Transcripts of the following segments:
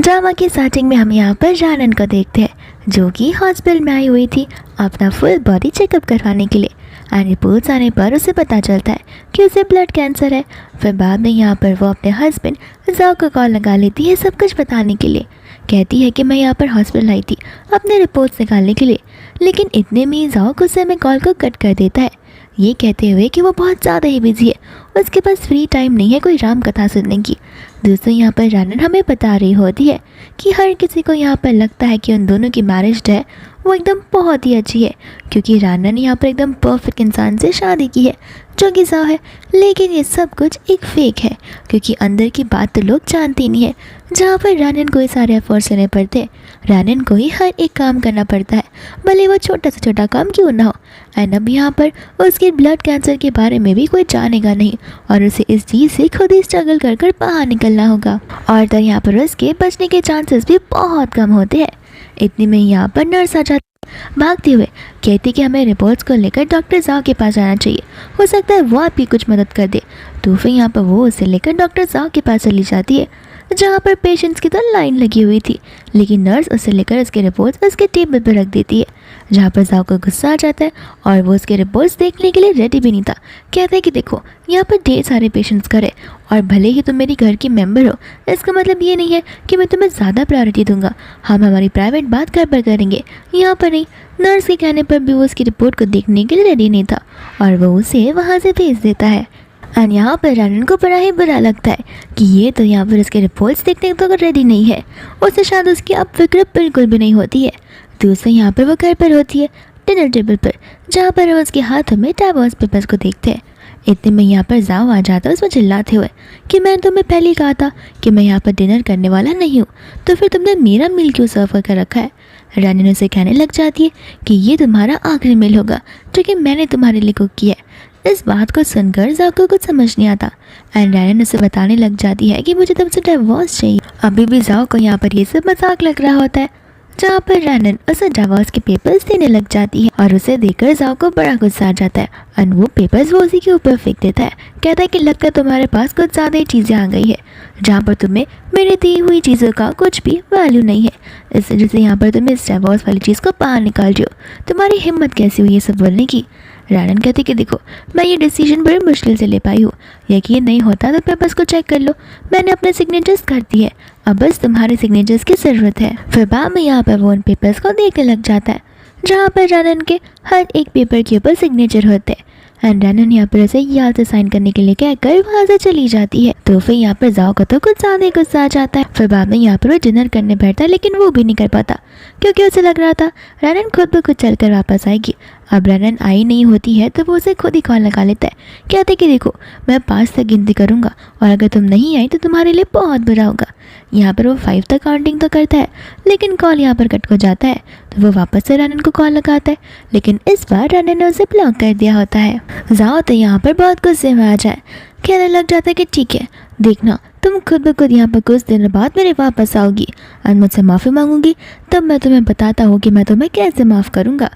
Drama की starting में हम यहाँ पर जानन को देखते हैं जो कि हॉस्पिटल में आई हुई थी अपना फुल बॉडी चेकअप करवाने के लिए। एंड रिपोर्ट्स आने पर उसे पता चलता है कि उसे ब्लड कैंसर है। फिर बाद में यहाँ पर वो अपने हस्बैंड जाओ को कॉल लगा लेती है सब कुछ बताने के लिए। कहती है कि मैं यहाँ पर हॉस्पिटल आई थी अपने रिपोर्ट्स निकालने के लिए, लेकिन इतने में जाओ गुस्से में कॉल को कट कर देता है, ये कहते हुए कि वो बहुत ज़्यादा ही बिजी है, उसके पास फ्री टाइम नहीं है कोई राम कथा सुनने की। दोस्तों यहाँ पर रानन हमें बता रही होती है कि हर किसी को यहाँ पर लगता है कि उन दोनों की मैरिज है वो एकदम बहुत ही अच्छी है, क्योंकि रानन यहाँ पर एकदम परफेक्ट इंसान से शादी की है जो कि जाओ है। लेकिन ये सब कुछ एक फेक है, क्योंकि अंदर की बात तो लोग जानते नहीं है। जहाँ पर रानन को ही सारे एफर्ट्स लेने पड़ते हैं, रानन को ही हर एक काम करना पड़ता है, भले वो छोटा से छोटा काम क्यों ना हो। एंड अब यहाँ पर उसके ब्लड कैंसर के बारे में भी कोई जानेगा नहीं और उसे इस चीज़ से खुद ही स्ट्रगल कर कर बाहर निकलना होगा। और तो यहाँ पर उसके बचने के चांसेस भी बहुत कम होते हैं। इतने में यहाँ पर नर्स आ जाती भागते हुए, कहती कि हमें रिपोर्ट्स को लेकर डॉक्टर जाओ के पास जाना चाहिए, हो सकता है वो आपकी कुछ मदद कर दे। तो फिर यहाँ पर वो उसे लेकर डॉक्टर जाओ के पास चली जाती है, जहाँ पर पेशेंट्स की तो लाइन लगी हुई थी। लेकिन नर्स उसे लेकर उसके रिपोर्ट्स उसके टेबल पर रख देती है, जहाँ पर जाओ को गुस्सा आ जाता है और वो उसके रिपोर्ट्स देखने के लिए रेडी भी नहीं था। कहता है कि देखो यहाँ पर ढेर सारे पेशेंट्स करे और भले ही तुम मेरी घर की मेंबर हो, इसका मतलब ये नहीं है कि मैं तुम्हें ज़्यादा प्रायोरिटी दूंगा, हम हमारी प्राइवेट बात घर पर करेंगे, यहाँ पर नहीं। नर्स के कहने पर भी वो उसकी रिपोर्ट को देखने के लिए रेडी नहीं था और वो उसे वहाँ से भेज देता है। एंड यहाँ पर रानन को बड़ा ही बुरा लगता है कि ये तो यहाँ पर उसके रिपोर्ट्स देखने तो रेडी नहीं है, उससे शायद उसकी अब फिक्र बिल्कुल भी नहीं होती है। दूसरे यहाँ पर वो घर पर होती है डिनर टेबल पर, जहाँ पर वो उसके हाथों में डाइवोर्स पेपर्स को देखते हैं। इतने में यहाँ पर जाओ आ जाता है उसमें चिल्लाते हुए कि मैं तुम्हें पहले ही कहा था कि मैं यहाँ पर डिनर करने वाला नहीं हूँ, तो फिर तुमने मेरा मील क्यों सर्व कर रखा है। रानी उसे कहने लग जाती है कि ये तुम्हारा आखिरी मील होगा जो कि मैंने तुम्हारे लिए कुक किया है। इस बात को सुनकर जाओ को कुछ समझ नहीं आता एंड रानी उसे बताने लग जाती है कि मुझे तुमसे डिवोर्स चाहिए। अभी भी जाओ को यहाँ पर ये सब मजाक लग रहा होता है, जहाँ पर रानन उसे डिवोर्स के पेपर्स देने लग जाती है और उसे देखकर जाओ को बड़ा गुस्सा आ जाता है और वो पेपर्स वो उसी के ऊपर फेंक देता है। कहता है कि लगता है तुम्हारे पास कुछ ज़्यादा ही चीज़ें आ गई है, जहाँ पर तुम्हें मेरे दी हुई चीज़ों का कुछ भी वैल्यू नहीं है, इस वजह से यहाँ पर तुम इस डिवोर्स वाली चीज़ को बाहर निकाल रही हो। तुम्हारी हिम्मत कैसी हुई ये सब बोलने की। रानन कहती कि देखो मैं ये डिसीजन बड़ी मुश्किल से ले पाई हूँ, यकीन नहीं होता तो पेपर्स को चेक कर लो, मैंने अपने सिग्नेचर्स कर दिए, अब बस तुम्हारे सिग्नेचर्स की ज़रूरत है। फिर बाद में यहाँ पर वो उन पेपर्स को देखने लग जाता है, जहाँ पर रानन के हर एक पेपर के ऊपर सिग्नेचर होते हैं। एंड रानन यहाँ पर उसे याद से साइन करने के लिए कहकर वहाँ से चली जाती है। तो फिर यहाँ पर जाओ का तो कुछ ज़्यादा ही गुस्सा आ जाता है। फिर बाद में यहाँ पर वो डिनर करने बैठता है, लेकिन वो भी नहीं कर पाता क्योंकि उसे लग रहा था रानन खुद ब खुद चल कर वापस आएगी। अब रानन आई नहीं होती है तो वो उसे खुद ही कॉल लगा लेता है, कहते कि देखो मैं 5 तक गिनती करूँगा और अगर तुम नहीं आई तो तुम्हारे लिए बहुत बुरा होगा। यहाँ पर वो 5 तक काउंटिंग तो करता है, लेकिन कॉल यहाँ पर कट हो जाता है। तो वो वापस से रानन को कॉल लगाता है, लेकिन इस बार रानन ने उसे ब्लॉक कर दिया होता है। जाओ तो यहाँ पर बहुत गुस्से में आ जाए, कहने लग जाता है कि ठीक है देखना तुम खुद ब खुद यहाँ पर कुछ दिन बाद मेरे वापस आओगी और मुझसे माफ़ी मांगूंगी, तब मैं तुम्हें बताता हूँ कि मैं तुम्हें कैसे माफ़ करूँगा।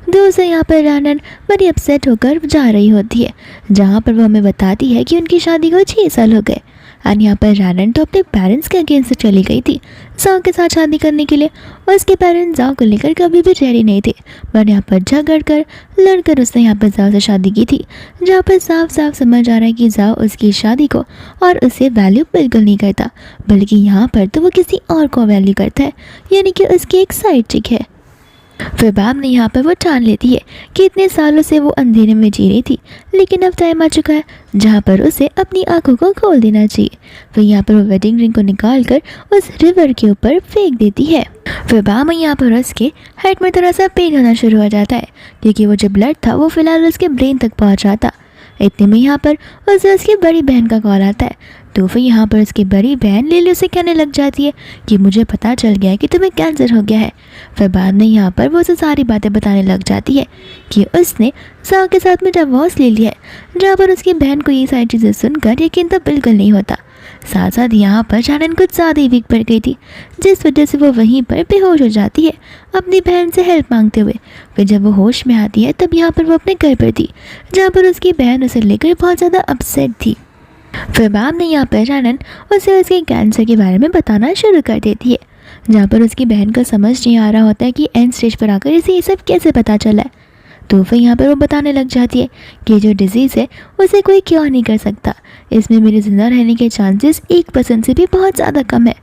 दूसरे यहाँ पर रानन बड़ी अपसेट होकर जा रही होती है, जहाँ पर वो हमें बताती है कि उनकी शादी को 6 साल हो गए। और यहाँ पर रानन तो अपने पेरेंट्स के अगेंस्ट चली गई थी जाओ के साथ शादी करने के लिए, और उसके पेरेंट्स जाओ को लेकर कभी भी रेडी नहीं थे, पर यहाँ पर झगड़ कर लड़कर उसने यहाँ पर जाओ से शादी की थी, जहाँ पर साफ साफ समझ आ रहा है कि जाओ उसकी शादी को और उसे वैल्यू बिल्कुल नहीं करता, बल्कि यहाँ पर तो वो किसी और को वैल्यू करता है, यानी कि उसकी एक साइड चिक है। फिर बाद में यहाँ पर वो ठान लेती है कि इतने सालों से वो अंधेरे में जी रही थी, लेकिन अब टाइम आ चुका है जहाँ पर उसे अपनी आंखों को खोल देना चाहिए। फिर यहाँ पर वो वेडिंग रिंग को निकाल कर उस रिवर के ऊपर फेंक देती है। फिर बाद में यहाँ पर उसके हेड में थोड़ा सा पेन होना शुरू हो जाता है, क्योंकि वो जो ब्लड था वो फिलहाल उसके ब्रेन तक पहुँच रहा था। इतने में यहाँ पर उसे उसकी बड़ी बहन का कॉल आता है। तो फिर यहाँ पर उसकी बड़ी बहन लिली उसे कहने लग जाती है कि मुझे पता चल गया है कि तुम्हें कैंसर हो गया है। फिर बाद में यहाँ पर वो उसे सारी बातें बताने लग जाती है कि उसने जाओ के साथ में डिवोर्स ले लिया है, जहाँ पर उसकी बहन को ये सारी चीज़ें सुनकर यकीन तो बिल्कुल नहीं होता। साथ साथ यहाँ पर जानन कुछ ज़्यादा ही वीक पड़ गई थी, जिस वजह से वो वहीं पर बेहोश हो जाती है अपनी बहन से हेल्प मांगते हुए। फिर जब वो होश में आती है तब यहाँ पर वो अपने घर पर थी, जहाँ पर उसकी बहन उसे लेकर बहुत ज़्यादा अपसेट थी। फिर बाद में यहाँ पर रानन उसे उसके कैंसर के बारे में बताना शुरू कर देती है, जहाँ पर उसकी बहन को समझ नहीं आ रहा होता है कि एंड स्टेज पर आकर इसे ये सब कैसे पता चला है। तो फिर यहाँ पर वो बताने लग जाती है कि जो डिजीज़ है उसे कोई क्योर नहीं कर सकता, इसमें मेरे ज़िंदा रहने के चांसेस 1% से भी बहुत ज़्यादा कम है।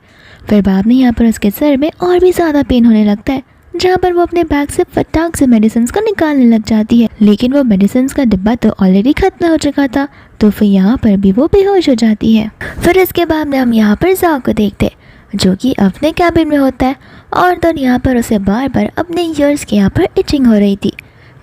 फिर बाद में यहाँ पर उसके सर में और भी ज़्यादा पेन होने लगता है, जहाँ पर वो अपने बैग से फटाक से मेडिसिन को निकालने लग जाती है, लेकिन वो मेडिसिन का डिब्बा तो ऑलरेडी खत्म हो चुका था। तो फिर यहाँ पर भी वो बेहोश हो जाती है। फिर इसके बाद में हम यहाँ पर जाओ को देखते हैं, जो कि अपने कैबिन में होता है और तो यहाँ पर उसे बार बार अपने ईयर्स के यहाँ पर इचिंग हो रही थी।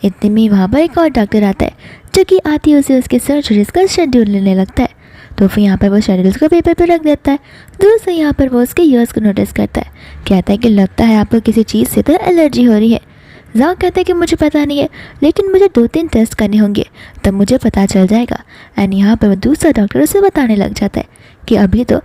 इतने में वहाँ पर एक और डॉक्टर आता है, जो कि आती उसे उसके सर्जरीज का शेड्यूल लेने लगता है। तो फिर यहाँ पर वो शेड्यूल्स को पेपर पर रख देता है। दूर से यहाँ पर वो उसके ईयर्स को नोटिस करता है, कहता है कि लगता है आपको किसी चीज़ से तो एलर्जी हो रही है। जाओ कहता है कि मुझे पता नहीं है, लेकिन मुझे 2-3 टेस्ट करने होंगे, तब मुझे पता चल जाएगा। एंड यहाँ पर वो दूसरा डॉक्टर उसे बताने लग जाता है कि अभी तो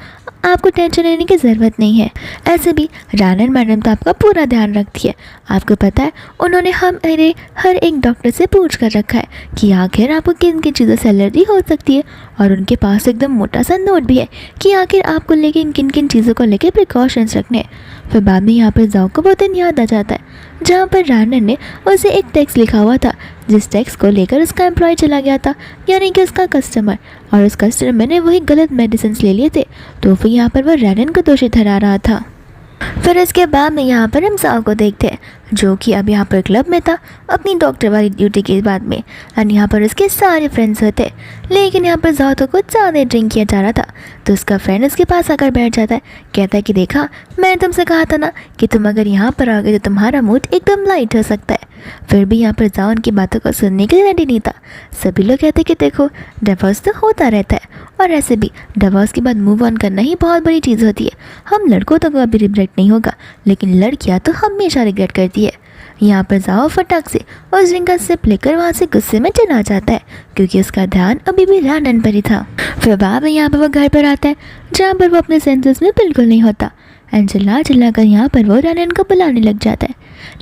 आपको टेंशन लेने की ज़रूरत नहीं है। ऐसे भी रानन मैडम तो आपका पूरा ध्यान रखती है, आपको पता है उन्होंने हमारे हर एक डॉक्टर से पूछ कर रखा है कि आखिर आपको किन किन चीज़ों से एलर्जी हो सकती है, और उनके पास एकदम मोटा सा नोट भी है कि आखिर आपको लेके किन किन चीज़ों को लेके प्रिकॉशंस रखने हैं। फिर बाद में यहाँ पर जाओ को बहुत दिन याद आ जाता है, जहाँ पर रानन ने उसे एक टेक्स्ट लिखा हुआ था, जिस टेक्स्ट को लेकर उसका एम्प्लॉय चला गया था, यानी कि उसका कस्टमर, और उस कस्टमर ने वही गलत मेडिसिन ले लिए थे। तो फिर यहाँ पर वह रानन को दोषी ठहरा रहा था। फिर इसके बाद में यहाँ पर हम जाओ को देखते हैं, जो कि अब यहाँ पर क्लब में था अपनी डॉक्टर वाली ड्यूटी के बाद में, और यहाँ पर उसके सारे फ्रेंड्स होते, लेकिन यहाँ पर जाओ तो कुछ ज़्यादा ड्रिंक किया जा रहा था। तो उसका फ्रेंड उसके पास आकर बैठ जाता है, कहता है कि देखा मैंने तुमसे कहा था ना कि तुम अगर यहाँ पर आ गए तो तुम्हारा मूड एकदम लाइट हो सकता है। फिर भी यहाँ पर जाओ उनकी बातों को सुनने के लिए रेडी नहीं था। सभी लोग कहते कि देखो डिवोर्स तो होता रहता है, और ऐसे भी डिवोर्स के बाद मूव ऑन करना ही बहुत बड़ी चीज़ होती है। हम लड़कों तो कभी रिग्रेट नहीं होगा, लेकिन लड़कियाँ तो हमेशा रिग्रेट करती है। यहाँ पर जाओ फटाक से उस ड्रिंक का सिप लेकर वहाँ से गुस्से में चला जाता है, क्योंकि उसका ध्यान अभी भी रानन पर ही था। फिर बाद में यहाँ पर वो घर पर आता है, जहाँ पर वो अपने सेंसेस में बिल्कुल नहीं होता, एंड चिल्ला चिल्ला कर यहाँ पर वो रानन को बुलाने लग जाता है,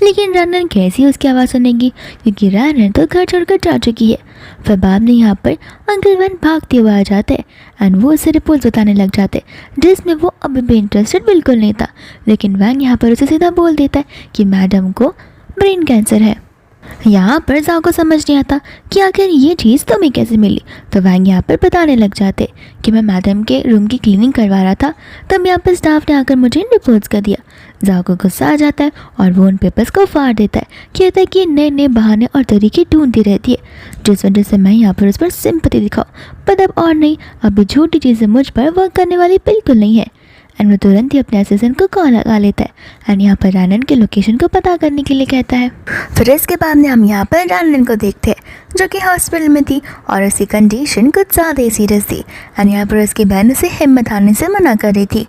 लेकिन रानन कैसी उसकी आवाज़ सुनेगी, क्योंकि रानन तो घर छोड़कर जा चुकी है। फिर बाद में यहाँ पर अंकल वैन भागते हुए आ जाते हैं, एंड वो उसे रिपोर्ट बताने लग जाते, जिसमें वो अभी भी इंटरेस्टेड बिल्कुल नहीं था। लेकिन वैन यहाँ पर उसे सीधा बोल देता है कि मैडम को ब्रेन कैंसर है। यहाँ पर जाओ को समझ नहीं आता कि आखिर ये चीज़ तुम्हें कैसे मिली। तो वैंग यहाँ पर बताने लग जाते कि मैं मैडम के रूम की क्लीनिंग करवा रहा था, तब यहाँ पर स्टाफ ने आकर मुझे रिपोर्ट्स कर दिया। जाओ को गुस्सा आ जाता है और वो उन पेपर्स को फाड़ देता है, कहता है कि नए नए बहाने और तरीके ढूंढती रहती है, जिस वजह से मैं यहाँ पर उस पर सिंपैथी दिखाऊँ। पर अब और नहीं, अभी झूठी चीज़ें मुझ पर वर्क करने वाली बिल्कुल नहीं है। एंड वो तुरंत ही अपने असिस्टेंट को कॉल लगा लेता है, एंड यहाँ पर रानन के लोकेशन को पता करने के लिए कहता है। फिर इसके बाद में हम यहाँ पर रानन को देखते हैं, जो कि हॉस्पिटल में थी और उसकी कंडीशन कुछ ज़्यादा ही सीरियस थी, एंड यहाँ पर उसकी बहन उसे हिम्मत हारने से मना कर रही थी।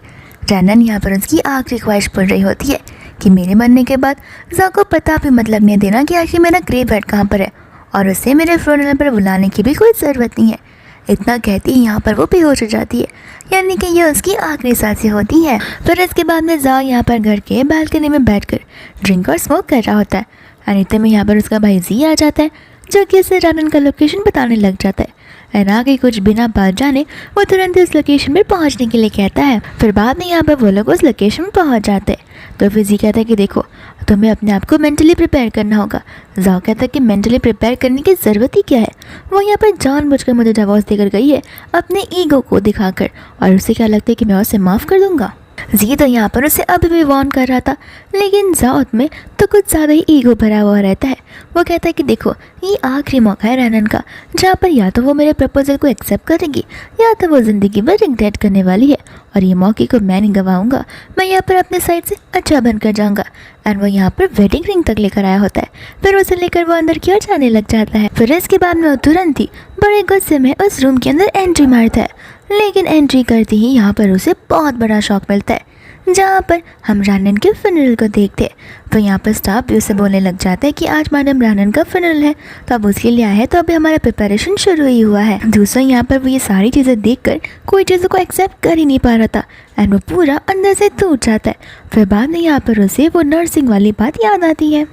रानन यहाँ पर उसकी आखिरी ख्वाहिश पड़ रही होती है कि मेरे मरने के बाद जाओ को पता भी मत लगने देना कि आखिर मेरा ग्रेव हेड कहाँ पर है, और उसे मेरे फ्यूनरल पर बुलाने की भी कोई ज़रूरत नहीं है। इतना कहती ही यहाँ पर वो बेहोश हो जाती है, यानी कि ये उसकी आखिरी सांसें होती हैं। फिर इसके बाद में जाओ यहाँ पर घर के बालकनी में बैठकर ड्रिंक और स्मोक कर रहा होता है, और इतने में यहाँ पर उसका भाई जी आ जाता है, जो कि उसे रानन का लोकेशन बताने लग जाता है। एंड आगे कुछ बिना बात जाने वो तुरंत उस लोकेशन पर पहुँचने के लिए कहता है। फिर बाद में यहाँ पर वो लोग उस लोकेशन में पहुँच जाते हैं। तो फिर जी कहता है कि देखो तुम्हें अपने आप को मेंटली प्रिपेयर करना होगा। जाओ कहता है कि मेंटली प्रिपेयर करने की ज़रूरत ही क्या है, वो यहाँ पर जानबूझकर मुझे डिवोर्स देकर गई है अपने ईगो को दिखाकर, और उसे क्या लगता है कि मैं उसे माफ़ कर दूँगा। जी तो यहाँ पर उसे अभी भी वार्न कर रहा था, लेकिन जाओत में तो कुछ ज़्यादा ही ईगो भरा हुआ रहता है। वो कहता है कि देखो ये आखिरी मौका है रानन का, जहाँ पर या तो वो मेरे प्रपोजल को एक्सेप्ट करेगी या तो वो ज़िंदगी भर रिग्रेट करने वाली है, और ये मौके को मैं नहीं गंवाऊँगा। मैं यहाँ पर अपने साइड से अच्छा बनकर जाऊँगा। एंड वो यहाँ पर वेडिंग रिंग तक लेकर आया होता है। फिर उसे लेकर वो अंदर की ओर जाने लग जाता है। फिर इसके बाद में वो तुरंत ही बड़े गुस्से में उस रूम के अंदर एंट्री मारता है, लेकिन एंट्री करते ही यहाँ पर उसे बहुत बड़ा शॉक मिलता है, जहाँ पर हम रानन के फ्यूनरल को देखते हैं। तो यहाँ पर स्टाफ भी उसे बोलने लग जाता है कि आज मैडम रानन का फ्यूनरल है, तो अब उसके लिए आया है, तो अभी हमारा प्रिपरेशन शुरू ही हुआ है। दूसरा यहाँ पर वो ये सारी चीज़ें देखकर कोई चीज़ों को एक्सेप्ट कर ही नहीं पा रहा था, एंड वो पूरा अंदर से टूट जाता है। फिर बाद में यहाँ पर उसे वो नर्सिंग वाली बात याद आती है,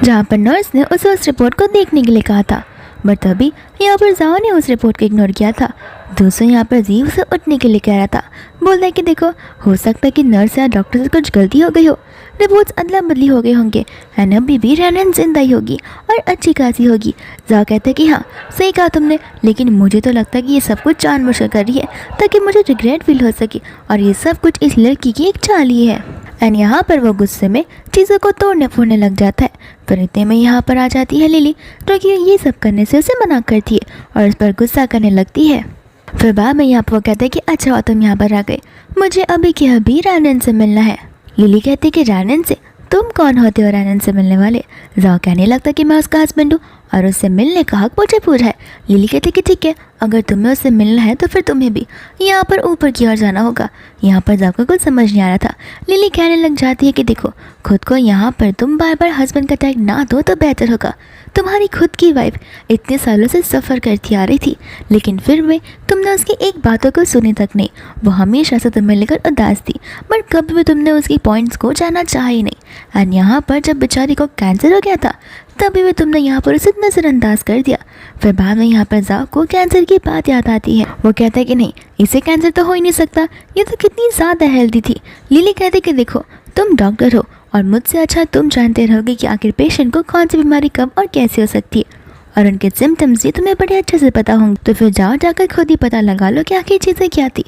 जहाँ पर नर्स ने उसे उस रिपोर्ट को देखने के लिए कहा था। बट तभी यहाँ पर जाओ ने उस रिपोर्ट को इग्नोर किया था। दूसरा यहाँ पर जी उसे उठने के लिए कह रहा था। बोलता है कि देखो, हो सकता है कि नर्स या डॉक्टर से कुछ गलती हो गई हो, रिपोर्ट्स अदला बदली हो गए होंगे एंड अभी भी रैनन जिंदा ही होगी और अच्छी खासी होगी। जाओ कहते हैं कि हाँ सही कहा तुमने, लेकिन मुझे तो लगता है कि ये सब कुछ जानबूझकर कर रही है ताकि मुझे रिग्रेट फील हो सके और ये सब कुछ इस लड़की की एक चाल ही है। एंड यहाँ पर वो गुस्से में चीज़ों को तोड़ने फोड़ने लग जाता है। फिर इतने में यहाँ पर आ जाती है लिली, जो कि ये सब करने से उसे मना करती है और उस पर गुस्सा करने लगती है। फिर बाद में यहाँ पर वो कहते हैं कि अच्छा हुआ तुम यहाँ पर आ गए, मुझे अभी के अभी रैनन से मिलना है। लिली कहती है कि रैनन से? तुम कौन होते हो रैनन से मिलने वाले? जाओ कहने लगता कि मैं उसका हस्बैंड हूँ और उससे मिलने का हक मुझे पूरा है। लिली कहती कि ठीक है, अगर तुम्हें उससे मिलना है तो फिर तुम्हें भी यहाँ पर ऊपर की ओर जाना होगा। यहाँ पर जाओ को कुछ समझ नहीं आ रहा था। लिली कहने लग जाती है कि देखो, खुद को यहाँ पर तुम बार बार हस्बैंड का टैग ना दो तो बेहतर होगा। तुम्हारी खुद की वाइफ इतने सालों से सफ़र करती आ रही थी, लेकिन फिर भी तुमने उसकी एक बातों को सुनी तक नहीं। वो हमेशा से तुम्हें लेकर उदास थी, बट कभी भी तुमने उसकी पॉइंट्स को जाना चाहा ही नहीं। एंड यहाँ पर जब बेचारी को कैंसर हो गया था तभी भी तुमने यहाँ पर उसे नज़रअंदाज कर दिया। फिर बाद में यहाँ पर जाओ को कैंसर की बात याद आती है। वो कहता है कि नहीं, इसे कैंसर तो हो ही नहीं सकता, ये तो कितनी ज़्यादा हेल्दी थी। लिली कहती कि देखो, तुम डॉक्टर हो और मुझसे अच्छा तुम जानते रहोगे कि आखिर पेशेंट को कौन सी बीमारी कब और कैसे हो सकती है, और उनके सिम्टम्स भी तुम्हें बड़े अच्छे से पता होंगे। तो फिर जाओ जाकर खुद ही पता लगा लो कि आखिर चीज़ें क्या थी।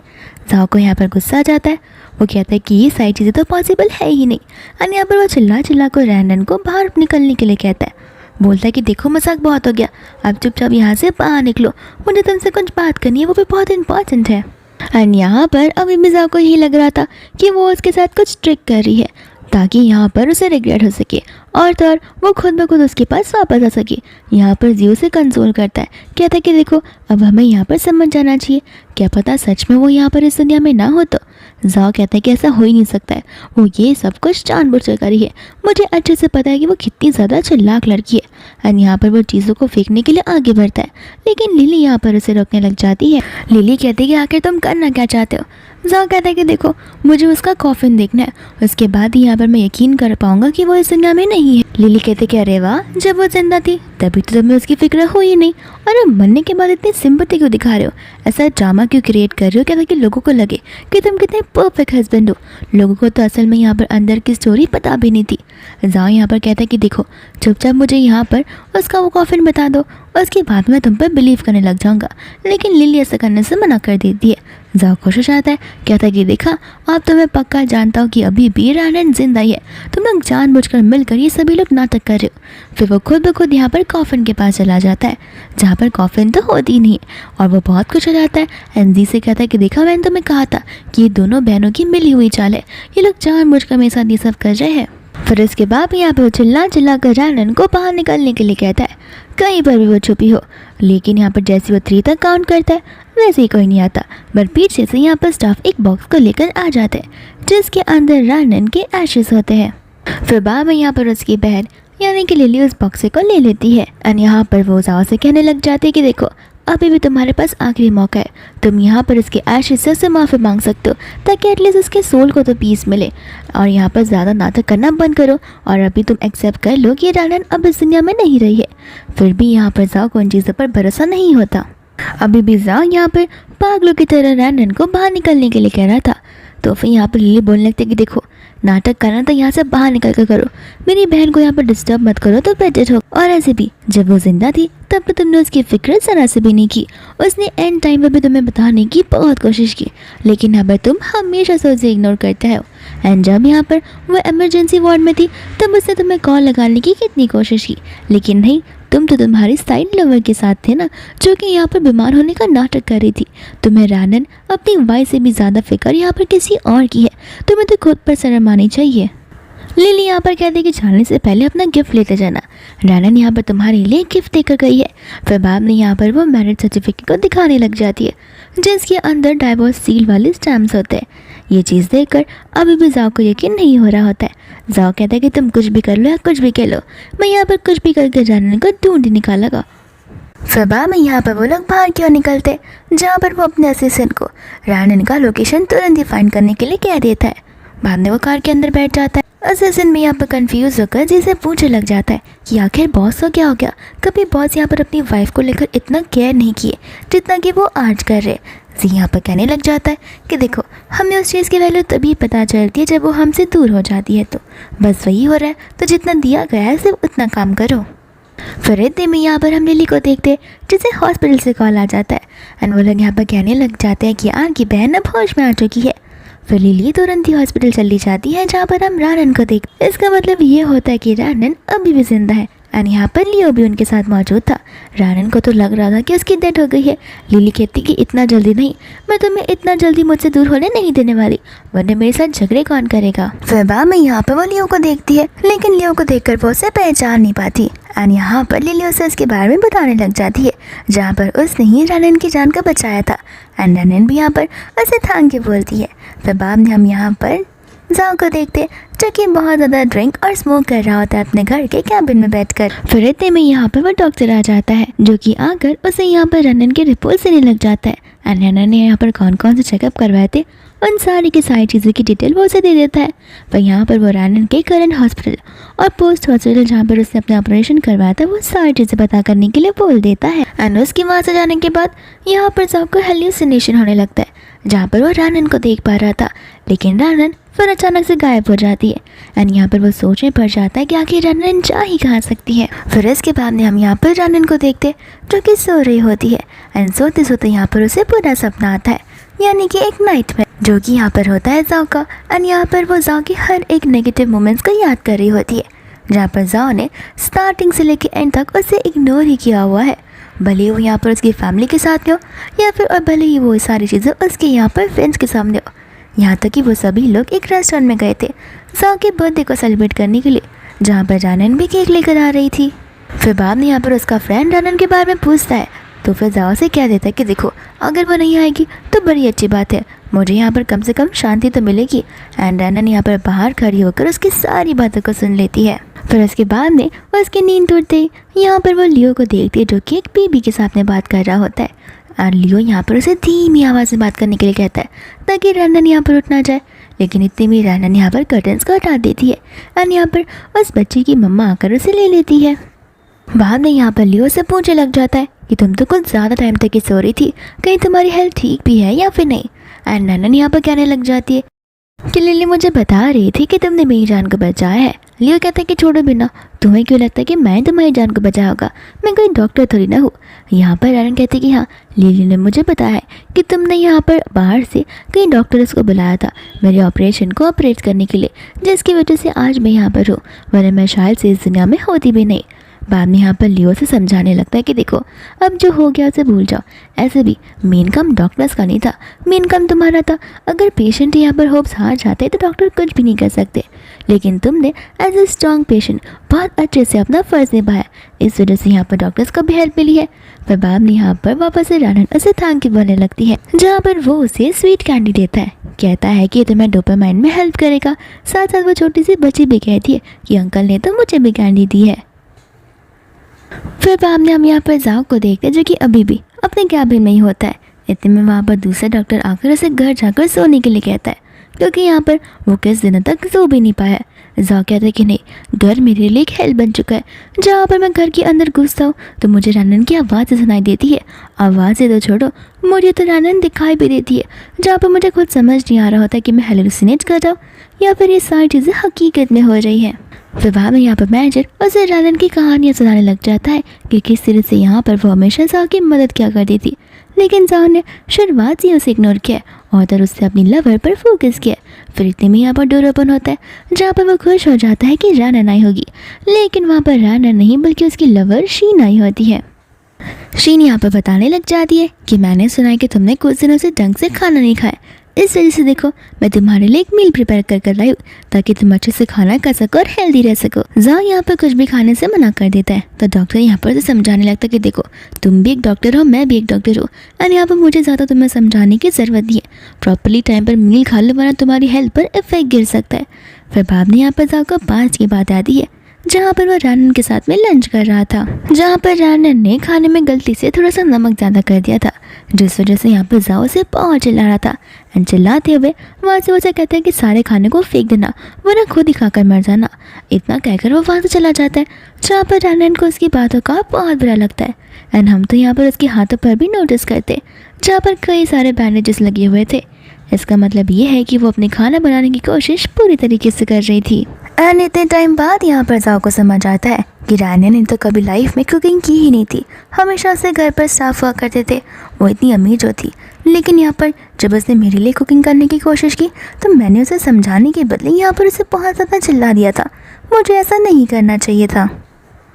जाओ को यहाँ पर गुस्सा आ जाता है। वो कहता है कि ये सारी चीज़ें तो पॉसिबल है ही नहीं। और यहाँ पर वो चिल्ला चिल्ला को रैनन को बाहर निकलने के लिए कहता है। बोलता है कि देखो, मजाक बहुत हो गया, अब चुपचाप यहाँ से बाहर निकलो, मुझे तुमसे कुछ बात करनी है, वो भी बहुत इंपॉर्टेंट है। एंड यहाँ पर अभी मिर्जा को यही लग रहा था कि वो उसके साथ कुछ ट्रिक कर रही है ताकि यहाँ पर उसे रिग्रेट हो सके और तो और वो खुद ब खुद उसके पास वापस आ सके। यहाँ पर जी उसे कंसोल करता है, कहता है कि देखो, अब हमें यहाँ पर समझ जाना चाहिए, क्या पता सच में वो यहाँ पर इस दुनिया में ना हो तो। जाओ कहता है कि ऐसा हो ही नहीं सकता है, वो ये सब कुछ जानबूझकर करी है, मुझे अच्छे से पता है कि वो कितनी ज़्यादा चालाक लड़की है। एंड यहाँ पर वो चीज़ों को फेंकने के लिए आगे बढ़ता है, लेकिन लिली यहाँ पर उसे रोकने लग जाती है। लिली कहती है कि आखिर तुम करना क्या चाहते हो? जाओ कहता है कि देखो, मुझे उसका कॉफिन देखना है, उसके बाद ही यहाँ पर मैं यकीन कर पाऊंगा कि वो इस दुनिया में नहीं है। लिली कहते कि अरे वाह, जब वो जिंदा थी तभी तो तुम्हें उसकी फिक्र हुई नहीं, और अब मरने के बाद इतनी सिंपैथी क्यों दिखा रहे हो? ऐसा ड्रामा क्यों क्रिएट कर रहे हो क्या ताकि लोगों को लगे कि तुम कितने परफेक्ट हस्बैंड हो? लोगों को तो असल में यहाँ पर अंदर की स्टोरी पता भी नहीं थी। जाओ यहाँ पर कहता है कि देखो, चुपचाप मुझे यहाँ पर उसका वो कॉफिन बता दो, उसके बाद मैं तुम पर बिलीव करने लग जाऊँगा। लेकिन लिली ऐसा करने से मना कर देती है। जाओ खुश हो जाता है, कहता है कि देखा, अब तो मैं पक्का जानता हूँ कि अभी भी रैनन जिंदा ही है, तुम लोग जानबूझकर मिलकर ये सभी लोग नाटक कर रहे हो। फिर वो खुद ब खुद यहाँ पर कॉफिन के पास चला जाता है, जहाँ पर कॉफिन तो होती ही नहीं है, और वो बहुत खुश हो जाता है। एनजी से कहता है कि देखा, मैंने तुम्हें कहा था कि ये दोनों बहनों की मिली हुई चाल है, ये लोग जानबूझकर मेरे साथ ये सब कर रहे हैं। फिर इसके बाद यहाँ पर चिल्ला चिल्ला कर रैनन को बाहर निकलने के लिए कहता है, कहीं पर भी वो छुपी हो। लेकिन यहाँ पर जैसे वो 3 तक काउंट करता है वैसे ही कोई नहीं आता, बट पीछे से यहाँ पर स्टाफ एक बॉक्स को लेकर आ जाते हैं जिसके अंदर रैनन के एशेस होते हैं। फिर बाद में यहाँ पर उसकी बहन यानी कि लिली उस बॉक्स को ले लेती है एंड यहाँ पर वो जाओ से कहने लग जाती है कि देखो, अभी भी तुम्हारे पास आखिरी मौका है, तुम यहाँ पर इसके एशेस से उससे माफ़ी मांग सकते हो ताकि एटलीस्ट उसके सोल को तो पीस मिले। और यहाँ पर ज़्यादा नाटक करना बंद करो और अभी तुम एक्सेप्ट कर लो कि रैनन अब इस दुनिया में नहीं रही है। फिर भी यहाँ पर जाओ को उन चीज़ों पर भरोसा नहीं होता। अभी भी जाओ यहाँ पर पागलों की तरह रैनन को बाहर निकलने के लिए कह रहा था। तो फिर यहाँ पर लिली बोलने लगती है कि देखो, नाटक करना तो यहाँ से बाहर निकल कर करो, मेरी बहन को यहाँ पर डिस्टर्ब मत करो तो बेटर हो। और ऐसे भी जब वो जिंदा थी तब तो तुमने उसकी फिक्र जरा से भी नहीं की, उसने एंड टाइम पर भी तुम्हें बताने की बहुत कोशिश की, लेकिन यहाँ पर तुम हमेशा से उसे इग्नोर करते हो। एंड जब यहाँ पर वो इमरजेंसी वार्ड में थी तब उसने तुम्हें कॉल लगाने की कितनी कोशिश की, लेकिन नहीं, तुम तो तुम्हारी साइड लवर के साथ थे ना, जो कि यहाँ पर बीमार होने का नाटक कर रही थी। तुम्हें रैनन अपनी वाइफ से भी ज़्यादा फिक्र यहाँ पर किसी और की है, तुम्हें तो खुद पर शर्म आनी चाहिए। लिली यहाँ पर कहती है कि जाने से पहले अपना गिफ्ट लेते जाना, रैनन यहाँ पर तुम्हारे लिए गिफ्ट देकर गई है। फिर बाद में यहाँ पर वो मैरिज सर्टिफिकेट को दिखाने लग जाती है जिसके अंदर डाइवोर्स सील वाले स्टैम्प्स होते हैं। ये चीज़ देखकर अभी भी जाओ को यकीन नहीं हो रहा होता है। जाओ कहता है कि तुम कुछ भी कर लो या कुछ भी कह लो, मैं यहाँ पर कुछ भी करके रैनन को ढूंढ निकालेगा। फिर बाद में यहाँ पर वो लोग बाहर क्यों निकलते, जहाँ पर वो अपने असिस्टेंट को रैनन का लोकेशन तुरंत ही फाइंड करने के लिए कह देता है। बाद में वो कार के अंदर बैठ जाता है। असिस्टेंट भी यहाँ पर कंफ्यूज होकर जिसे पूछने लग जाता है कि आखिर बॉस को क्या हो गया। कभी बॉस यहाँ पर अपनी वाइफ को लेकर इतना केयर नहीं किए जितना कि वो आज कर रहे। जी यहाँ पर कहने लग जाता है कि देखो, हमें उस चीज़ की वैल्यू तभी पता चलती है जब वो हमसे दूर हो जाती है। तो बस वही हो रहा है, तो जितना दिया गया है सिर्फ उतना काम करो। फिर इतने में यहाँ पर हम लिली को देखते जिसे हॉस्पिटल से कॉल आ जाता है एंड वो लोग यहाँ पर कहने लग जाते हैं कि आपकी बहन अब होश में आ चुकी है। फिर लिली तुरंत ही हॉस्पिटल चली जाती है जहाँ पर हम रानन को देखते। इसका मतलब ये होता है कि रानन अभी भी जिंदा है एंड यहाँ पर लियो भी उनके साथ मौजूद था। रानन को तो लग रहा था कि उसकी डेथ हो गई है। लिली कहती कि इतना जल्दी नहीं, मैं तुम्हें इतना जल्दी मुझसे दूर होने नहीं देने वाली, वरना मेरे साथ झगड़े कौन करेगा। फिर बाद में यहाँ पर वो लियो को देखती है, लेकिन लियो को देखकर वो उसे पहचान नहीं पाती एंड यहाँ पर लिली उसे उसके बारे में बताने लग जाती है जहाँ पर उसने ही रानन की जान को बचाया था एंड रानन भी यहाँ पर उसे थैंक यू बोलती है। फिर बाद में हम यहाँ पर जाओ को देखते जो कि बहुत ज़्यादा ड्रिंक और स्मोक कर रहा होता है अपने घर के कैबिन में बैठकर। फिर इतने में यहाँ पर वो डॉक्टर आ जाता है जो कि आकर उसे यहाँ पर रानन के रिपोर्ट देने लग जाता है एंड रानन ने यहाँ पर कौन कौन से चेकअप करवाए थे उन सारी की सारी चीज़ों की डिटेल वो उसे दे देता है। पर यहाँ पर वो रानन के करंट हॉस्पिटल और पोस्ट हॉस्पिटल जहाँ पर उसने अपना ऑपरेशन करवाया था वो सारी चीज़ें पता करने के लिए बोल देता है एंड उसकी वहाँ से जाने के बाद यहाँ पर सबको हेल्यूसिनेशन होने लगता है जहाँ पर वो रानन को देख पा रहा था, लेकिन रानन फिर अचानक से गायब हो जाती है एंड यहाँ पर वो सोचने पड़ जाता है कि आखिर रानन जा ही कहाँ सकती है। फिर इसके बाद में हम यहाँ पर रानन को देखते जो कि सो रही होती है एंड सोते सोते यहाँ पर उसे पूरा सपना आता है, यानी कि एक नाइटमेयर जो कि यहाँ पर होता है जाओ का एंड यहाँ पर वो जाओ की हर एक नेगेटिव मोमेंट्स को याद कर रही होती है जहाँ पर जाओ ने स्टार्टिंग से लेकर एंड तक उसे इग्नोर ही किया हुआ है, भले वो यहाँ पर उसकी फैमिली के साथ हो या फिर और भले ही वो सारी चीज़ें उसके यहाँ पर फ्रेंड्स के सामने हो। यहाँ तक कि वो सभी लोग एक रेस्टोरेंट में गए थे जाओ के बर्थडे को सेलिब्रेट करने के लिए जहाँ पर रानन भी केक लेकर आ रही थी। फिर बाद में यहाँ पर उसका फ्रेंड रानन के बारे में पूछता है तो फिर जाओ से कह देता है कि देखो, अगर वो नहीं आएगी तो बड़ी अच्छी बात है, मुझे यहाँ पर कम से कम शांति तो मिलेगी। एंड रानन यहाँ पर बाहर खड़ी होकर उसकी सारी बातों को सुन लेती है। फिर उसके बाद में वो उसकी नींद टूटते ही यहाँ पर वो लियो को देखती है जो कि एक बेबी के साथ में बात कर रहा होता है और लियो यहाँ पर उसे धीमी आवाज़ में बात करने के लिए कहता है ताकि रानन यहाँ पर उठ ना जाए, लेकिन इतने में रानन यहाँ पर कर्टन्स को हटा देती है और यहाँ पर उस बच्चे की मम्मा आकर उसे ले लेती है। बाद में यहाँ पर लियो से पूछने लग जाता है कि तुम तो कुछ ज़्यादा टाइम तक ही सो रही थी, कहीं तुम्हारी हेल्थ ठीक भी है या फिर नहीं। एंड रानन यहाँ पर कहने लग जाती है कि लिली मुझे बता रही थी कि तुमने मेरी जान को बचाया है। लियो कहता है कि छोड़ो बिना, तुम्हें क्यों लगता है कि मैं तुम्हारी जान को बचाया होगा, मैं कोई डॉक्टर थोड़ी ना हूँ। यहाँ पर रानन कहती है कि हाँ, लिली ने मुझे बताया है कि तुमने यहाँ पर बाहर से कई डॉक्टर्स को बुलाया था मेरे ऑपरेशन को ऑपरेट करने के लिए, जिसकी वजह से आज मैं यहाँ पर हूँ, वरना मैं शायद से इस दुनिया में होती भी नहीं। बाद में यहाँ पर लियो से समझाने लगता है कि देखो, अब जो हो गया उसे भूल जाओ, ऐसे भी मेन काम डॉक्टर्स का नहीं था, मेन काम तुम्हारा था। अगर पेशेंट यहाँ पर होप्स हार जाते तो डॉक्टर कुछ भी नहीं कर सकते, लेकिन तुमने एज ए स्ट्रॉन्ग पेशेंट बहुत अच्छे से अपना फ़र्ज़ निभाया, इस वजह से यहाँ पर डॉक्टर्स को भी हेल्प मिली है। फिर बाद में यहाँ पर वापस से रानन उसे थैंक यू बोलने लगती है जहाँ पर वो उसे स्वीट कैंडी देता है, कहता है कि तुम्हें डोपामाइन में हेल्प करेगा। साथ साथ वो छोटी सी बच्ची भी कहती है कि अंकल ने तो मुझे भी कैंडी दी है। फिर बाद में हम यहाँ पर जाओ को देखते हैं जो कि अभी भी अपने कैबिन में ही होता है। इतने में वहाँ पर दूसरा डॉक्टर आकर उसे घर जाकर सोने के लिए कहता है, क्योंकि यहाँ पर वो किस दिनों तक सो भी नहीं पाया। जाओ कहता है कि नहीं, घर मेरे लिए एक हेल बन चुका है। जहाँ पर मैं घर के अंदर घुसता हूँ तो मुझे रानन की आवाज़ सुनाई देती है, आवाज़ें तो छोड़ो, मुझे तो रानन दिखाई भी देती है, जहाँ पर मुझे खुद समझ नहीं आ रहा होता कि मैं हेलुसिनेट कर रहा हूँ या फिर ये सारी चीज़ें हकीकत में हो रही हैं। फिर बाद में यहाँ पर मैनेजर उसे रानन की कहानियाँ सुनाने लग जाता है कि किस तरह से यहाँ पर वो हमेशा जाओ की मदद किया करती थी, लेकिन जाओ ने शुरुआत से उसे इग्नोर किया और फिर उससे अपनी लवर पर फोकस किया। फिर इतने में यहाँ पर डोर ओपन होता है जहाँ पर वो खुश हो जाता है कि रानन आई होगी, लेकिन वहाँ पर रानन नहीं बल्कि उसकी लवर शीन आई होती है। शीन यहाँ पर बताने लग जाती है कि मैंने सुना है कि तुमने कुछ दिनों से ढंग से खाना नहीं खाया, इस वजह से देखो मैं तुम्हारे लिए एक मील प्रिपेयर कर लाई हूँ ताकि तुम अच्छे से खाना खा सको और हेल्दी रह सको। जाओ यहाँ पर कुछ भी खाने से मना कर देता है तो डॉक्टर यहाँ पर समझाने लगता है कि देखो, तुम भी एक डॉक्टर हो, मैं भी एक डॉक्टर हूँ, और यहाँ पर मुझे ज़्यादा तुम्हें समझाने की ज़रूरत नहीं है। प्रॉपरली टाइम पर मील खा लो वरना तुम्हारी हेल्थ पर इफेक्ट गिर सकता है। फिर बाद में यहाँ पर जाओ को 5 की बात आती है जहाँ पर वो रानन के साथ में लंच कर रहा था, जहाँ पर रानन ने खाने में गलती से थोड़ा सा नमक ज़्यादा कर दिया था, जिस वजह से यहाँ पर जाओ से बहुत चिल्ला रहा था। एंड चिल्लाते हुए वहाँ से उसे कहते हैं कि सारे खाने को फेंक देना वरना खुद ही खाकर मर जाना। इतना कहकर वो वहाँ से चला जाता है, जहाँ पर रैनन को उसकी बातों का बहुत बुरा लगता है। एंड हम तो यहाँ पर उसके हाथों पर भी नोटिस करते जहाँ पर कई सारे बैंडेजेस लगे हुए थे। इसका मतलब ये है कि वो अपने खाना बनाने की कोशिश पूरी तरीके से कर रही थी। एंड इतने टाइम बाद यहाँ पर जाओ को समझ आता है कि रैनन ने तो कभी लाइफ में कुकिंग की ही नहीं थी। हमेशा से घर पर स्टाफ हुआ करते थे, वो इतनी अमीर जो थी। लेकिन यहाँ पर जब उसने मेरे लिए कुकिंग करने की कोशिश की तो मैंने उसे समझाने के बदले यहाँ पर उसे बहुत ज़्यादा चिल्ला दिया था। मुझे ऐसा नहीं करना चाहिए था।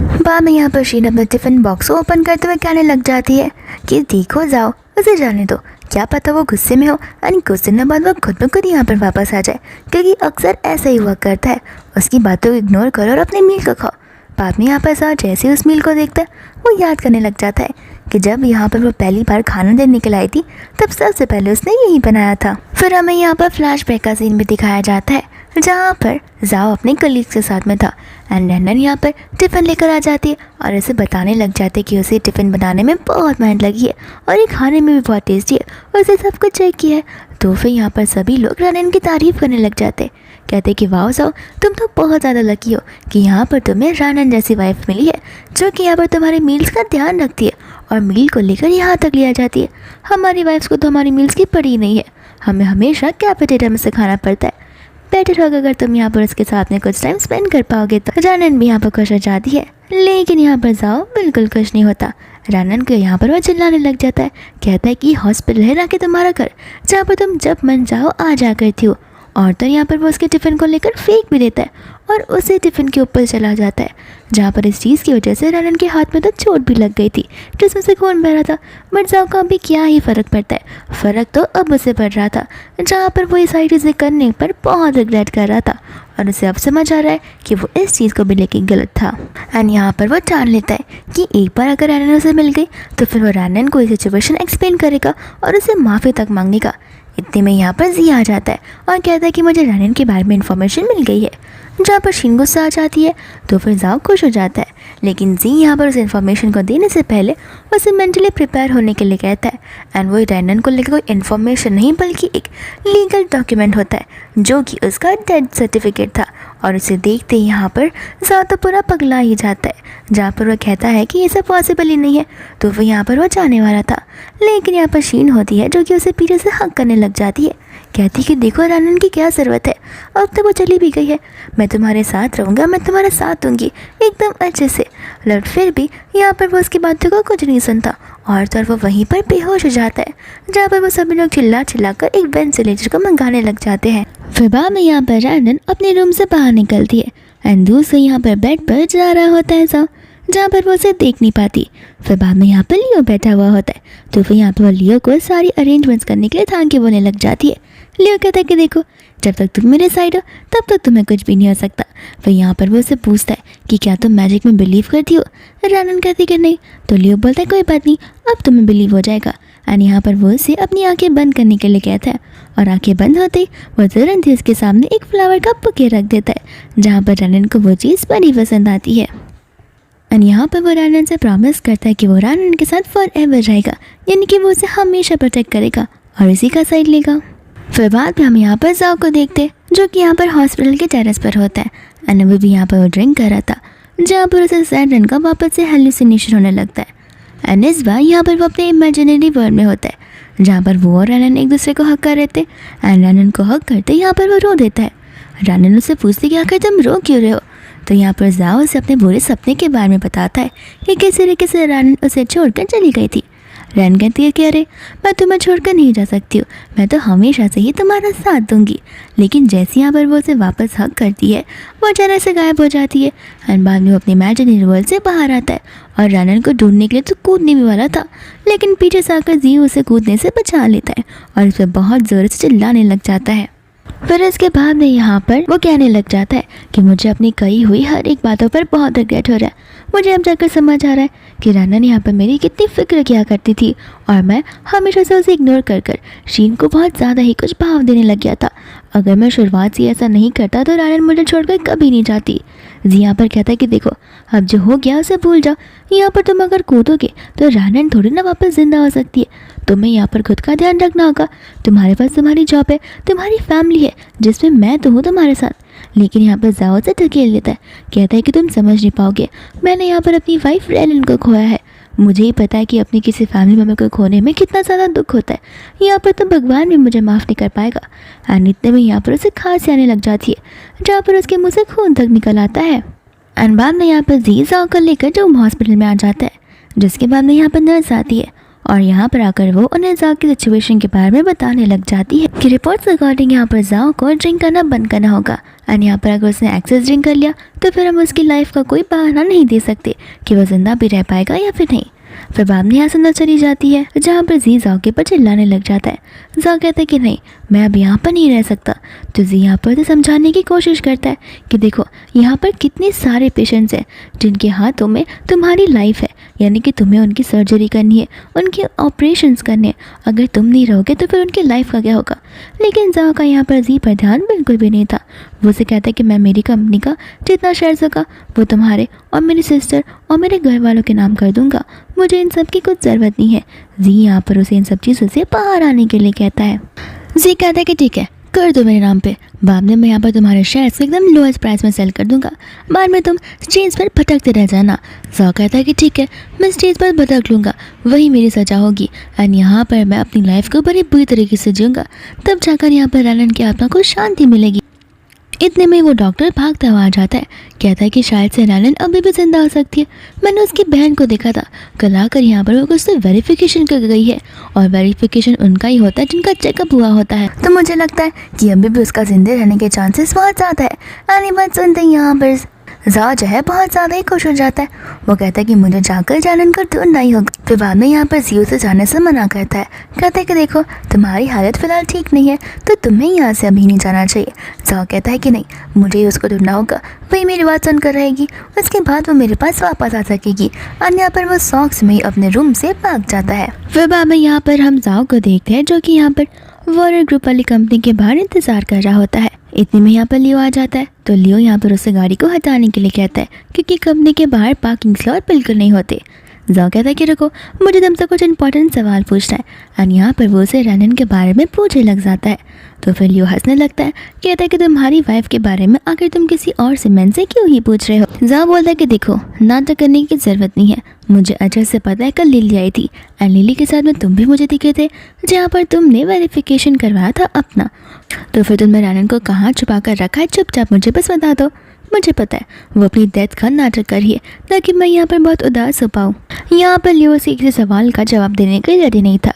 बाद में यहाँ पर शीन अपना टिफ़िन बॉक्स ओपन करते हुए कहने लग जाती है कि देखो जाओ, उसे जाने दो, क्या पता वो गुस्से में हो यानी कुछ दिनों बाद वो खुद ब खुद यहाँ पर वापस आ जाए, क्योंकि अक्सर ऐसा ही हुआ करता है। उसकी बातों को इग्नोर करो और अपने मील को खाओ। बाद में यहाँ पर साथ जैसे उस मील को देखता है वो याद करने लग जाता है कि जब यहाँ पर वो पहली बार खाना देने के लिए आई थी तब सबसे पहले उसने यही बनाया था। फिर हमें यहाँ पर फ्लैशबैक का सीन भी दिखाया जाता है जहाँ पर जाओ अपने कलीग्स के साथ में था। एंड रैनन यहाँ पर टिफ़िन लेकर आ जाती है और उसे बताने लग जाते हैं कि उसे टिफ़िन बनाने में बहुत मेहनत लगी है और ये खाने में भी बहुत टेस्टी है और उसे सब कुछ चेक किया है। तो फिर यहाँ पर सभी लोग रैनन की तारीफ़ करने लग जाते हैं, कहते कि वाह जाओ, तुम तो बहुत ज़्यादा लकी हो कि यहाँ पर तुम्हें रैनन जैसी वाइफ मिली है जो कि यहाँ पर तुम्हारे मील्स का ध्यान रखती है और मील को लेकर यहाँ तक लिया जाती है। हमारी वाइफ्स को तो हमारी मील्स की पड़ी नहीं है, हमें हमेशा कैफेटेरिया में से खाना पड़ता है। बेटर होगा अगर तुम यहाँ पर उसके साथ में कुछ टाइम स्पेंड कर पाओगे। तो रैनन भी यहाँ पर खुश हो जाती है, लेकिन यहाँ पर जाओ बिल्कुल खुश नहीं होता। रैनन को यहाँ पर वो चिल्लाने लग जाता है, कहता है कि हॉस्पिटल है ना कि तुम्हारा घर, जहाँ पर तुम जब मन जाओ आ जा करती हो। और तो यहाँ पर वो उसके टिफ़िन को लेकर फेंक भी देता है और उसे टिफ़िन के ऊपर चला जाता है, जहाँ पर इस चीज़ की वजह से रैनन के हाथ में तो चोट भी लग गई थी जिसमें से खून बह रहा था। बट जाओ का अभी क्या ही फ़र्क पड़ता है, फ़र्क तो अब उसे पड़ रहा था, जहाँ पर वो ये सारी चीज़ें करने पर बहुत रिग्रेट कर रहा था और उसे अब समझ आ रहा है कि वो इस चीज़ को भी लेके गलत था। एंड यहाँ पर वो ठान लेता है कि एक बार अगर रैनन उसे मिल गई तो फिर वो रैनन को ये सिचुएशन एक्सप्लेन करेगा और उसे माफ़ी तक मांगेगा। इतने में यहाँ पर जी आ जाता है और कहता है कि मुझे रैनन के बारे में इन्फॉर्मेशन मिल गई है, जहाँ पर शीन गुस्सा आ जाती है। तो फिर जाओ खुश हो जाता है, लेकिन जी यहाँ पर उस इन्फॉर्मेशन को देने से पहले उसे मेंटली प्रिपेयर होने के लिए कहता है। एंड वो रैनन को लेकर कोई इन्फॉर्मेशन नहीं बल्कि एक लीगल डॉक्यूमेंट होता है जो कि उसका डेथ सर्टिफिकेट था। और उसे देखते ही यहाँ पर जाओ तो पूरा पगला ही जाता है, जहाँ पर वो कहता है कि ये सब पॉसिबल ही नहीं है। तो फिर यहाँ पर वो जाने वाला था, लेकिन यहाँ पर शीन होती है जो कि उसे पीछे से हक करने लग जाती है, कहती कि देखो रैनन की क्या ज़रूरत है, अब तो वो चली भी गई है, मैं तुम्हारे साथ रहूँगा, मैं तुम्हारा साथ दूँगी एकदम अच्छे से। लट फिर भी यहाँ पर वो उसकी बातों को कुछ नहीं सुनता और तो वो वहीं पर बेहोश हो जाता है, जहाँ पर वो सभी लोग चिल्ला चिल्ला कर एक वेंटिलेटर को मंगाने लग जाते हैं। फिर बाद में यहाँ पर रैनन अपने रूम से बाहर निकलती है एंड दूसरे यहाँ पर बेड पर जा रहा होता है जाओ, जहाँ पर वो उसे देख नहीं पाती। फिर बाद में यहाँ पर लियो बैठा हुआ होता है, तो फिर यहाँ पर वो लियो को सारी अरेंजमेंट्स करने के लिए थैंक यू बोलने लग जाती है। लियो कहता है कि देखो जब तक तुम मेरे साइड हो तब तक तुम्हें कुछ भी नहीं हो सकता। फिर यहाँ पर वो उसे पूछता है कि क्या तुम मैजिक में बिलीव करती हो। रैनन कहती कि नहीं, तो लियो बोलता है कोई बात नहीं, अब तुम्हें बिलीव हो जाएगा। एंड यहाँ पर वो उसे अपनी आंखें बंद करने के लिए कहता है और आंखें बंद होते ही वो तुरंत ही उसके सामने एक फ्लावर का बुके रख देता है, जहाँ पर रैनन को वो चीज़ बड़ी पसंद आती है। एंड यहाँ पर वो रैनन से प्रॉमिस करता है कि वो रैनन के साथ फॉर एवर रहेगा, यानी कि वो उसे हमेशा प्रोटेक्ट करेगा और इसी का साइड लेगा। फिर बाद में हम यहाँ पर जाओ को देखते जो कि यहाँ पर हॉस्पिटल के टेरेस पर होता है। एंड वो भी यहाँ पर वो ड्रिंक कर रहा था, जहाँ पर उसे रैनन का वापस से हेलुसिनेशन होने लगता है। एंड इस बार यहाँ पर वो अपने इमेजिनरी वर्ल्ड में होता है, जहाँ पर वो और रैनन एक दूसरे को हक कर रहे थे। एंड रैनन को हक करते यहाँ पर वो रो देता है। रैनन उससे पूछती कि आखिर तुम रो क्यों रहे हो। तो यहाँ पर जाओ उसे अपने बुरे सपने के बारे में बताता है कि किस तरीके से रैनन उसे छोड़कर चली गई थी। रैन कहती है कि अरे मैं तुम्हें छोड़कर नहीं जा सकती हूँ, मैं तो हमेशा से ही तुम्हारा साथ दूंगी। लेकिन जैसे यहाँ पर वो उसे वापस हक करती है वो अचानक से गायब हो जाती है। एंड बाद में वो अपने इमेजिनरी वर्ल्ड से बाहर आता है और रैनन को ढूंढने के लिए तो कूदने भी वाला था, लेकिन पीछे से आकर जी उसे कूदने से बचा लेता है और उस पर बहुत ज़ोर से चिल्लाने लग जाता है। फिर इसके बाद में यहाँ पर वो कहने लग जाता है कि मुझे अपनी कही हुई हर एक बातों पर बहुत रिग्रेट हो रहा है। मुझे अब जाकर समझ आ रहा है कि रैनन यहाँ पर मेरी कितनी फ़िक्र किया करती थी और मैं हमेशा से उसे इग्नोर कर कर शीन को बहुत ज़्यादा ही कुछ भाव देने लग गया था। अगर मैं शुरुआत से ऐसा नहीं करता तो रैनन मुझे छोड़कर कभी नहीं जाती। जी यहाँ पर कहता है कि देखो अब जो हो गया उसे भूल जाओ, यहाँ पर तुम अगर कूदोगे तो रैनन थोड़ी ना वापस ज़िंदा हो सकती है, तुम्हें यहाँ पर खुद का ध्यान रखना होगा। तुम्हारे पास तुम्हारी जॉब है, तुम्हारी फैमिली है जिसमें मैं तो हूँ तुम्हारे साथ। लेकिन यहाँ पर जाओ से ढकेल लेता है, कहता है कि तुम समझ नहीं पाओगे, मैंने यहाँ पर अपनी वाइफ रेलन को खोया है। मुझे ही पता है कि अपनी किसी फैमिली मेम्बर को खोने में कितना ज़्यादा दुख होता है। यहाँ पर तो भगवान भी मुझे माफ़ नहीं कर पाएगा। एंड इतने में यहाँ पर उसे खांसी आने लग जाती है, जहाँ पर उसके मुँह से खून तक निकल आता है। एंड बाद में यहाँ पर जी जाओ को लेकर जो हॉस्पिटल में आ जाता है, जिसके बाद में यहाँ पर नर्स आती है और यहाँ पर आकर वो उन्हें जाओ की सिचुएशन के बारे में बताने लग जाती है कि रिपोर्ट्स अकॉर्डिंग यहाँ पर जाओ को ड्रिंक करना बंद करना होगा। एंड यहाँ पर अगर उसने एक्सेस ड्रिंक कर लिया तो फिर हम उसकी लाइफ का कोई बहाना नहीं दे सकते कि वो जिंदा भी रह पाएगा या फिर नहीं। फिर बाद में यहाँ से अंदर चली जाती है, जहाँ पर जी जाओ के पर चिल्लाने लग जाता है। जाओ कहता है कि नहीं, मैं अब यहाँ पर नहीं रह सकता। तो जी यहाँ पर तो समझाने की कोशिश करता है कि देखो यहाँ पर कितने सारे पेशेंट्स हैं जिनके हाथों में तुम्हारी लाइफ है, यानी कि तुम्हें उनकी सर्जरी करनी है, उनके ऑपरेशंस करने हैं। अगर तुम नहीं रहोगे तो फिर उनकी लाइफ का क्या होगा। लेकिन जाओ का यहाँ पर जी पर ध्यान बिल्कुल भी नहीं था। वो उसे कहता है कि मैं मेरी कंपनी का जितना शेयर्स होगा वो तुम्हारे और मेरी सिस्टर और मेरे घर वालों के नाम कर दूंगा, मुझे इन सब की कुछ ज़रूरत नहीं है। जी यहाँ पर उसे इन सब चीज़ों से बाहर आने के लिए कहता है। जी कहता है कि ठीक है, कर दो मेरे नाम पे, बाद में मैं यहाँ पर तुम्हारे शेयर्स को एकदम लोएस्ट प्राइस में सेल कर दूंगा, बाद में तुम स्टेज पर भटकते रह जाना। जाओ कहता है कि ठीक है, मैं स्टेज पर भटक लूँगा, वही मेरी सजा होगी। एंड यहाँ पर मैं अपनी लाइफ को बड़ी बुरी तरीके से जीऊँगा, तब जाकर यहाँ पर रेलन की आत्मा को शांति मिलेगी। इतने में वो डॉक्टर भागता हुआ आ जाता है, कहता है कि शायद से रेलन अभी भी जिंदा हो सकती है। मैंने उसकी बहन को देखा था, कल आकर यहाँ पर वो कुछ तो वेरिफिकेशन कर गई है, और वेरिफिकेशन उनका ही होता है जिनका चेकअप हुआ होता है। तो मुझे लगता है कि अभी भी उसका जिंदे रहने के चांसेस बहुत ज़्यादा है। आने बात सुनते ही यहाँ पर जा जो है बहुत ज़्यादा ही खुश हो जाता है। वो कहता है कि मुझे जाकर रेलन को ढूंढना ही होगा। फिर बाद में यहाँ पर जियो से जाने से मना करता है, कहता है कि देखो तुम्हारी हालत फ़िलहाल ठीक नहीं है तो तुम्हें यहाँ से अभी नहीं जाना चाहिए। जाओ कहता है कि नहीं, मुझे उसको ढूंढना होगा, वही मेरी बात सुनकर रहेगी, उसके बाद वो मेरे पास वापस आ सकेगी। और यहाँ पर वो सॉक्स में ही अपने रूम से भाग जाता है। फिर बाद में यहाँ पर हम जाओ को देखते हैं, जो कि यहाँ पर वॉरर ग्रुप वाली कंपनी के बाहर इंतज़ार कर रहा होता है। इतने में यहाँ पर लियो आ जाता है, तो लियो यहाँ पर उससे गाड़ी को हटाने के लिए कहता है, क्योंकि कंपनी के बाहर पार्किंग स्लॉट बिल्कुल नहीं होते। जाओ कहता है कि रुको, मुझे तुमसे कुछ इंपॉर्टेंट सवाल पूछना है। और यहाँ पर वो उसे रेलन के बारे में पूछने लग जाता है। तो फिर लियो हंसने लगता है, कहता है कि तुम्हारी वाइफ के बारे में आखिर तुम किसी और से मैन से क्यों ही पूछ रहे हो। जाओ बोलता है कि देखो, नाटक करने की ज़रूरत नहीं है, मुझे अच्छे से पता है कल लिली आई थी, एंड लिली के साथ में तुम भी मुझे दिखे थे, जहाँ पर तुमने वेरिफिकेशन करवाया था अपना। तो फिर तुमने रेलन को कहाँ छुपा कर रखा है, चुपचाप मुझे बस बता दो। मुझे पता है वो अपनी डेथ का नाटक कर रही है, ताकि मैं यहाँ पर बहुत उदास हो पाऊँ। यहाँ पर लियो से किसी सवाल का जवाब देने के लिए रेडी नहीं था।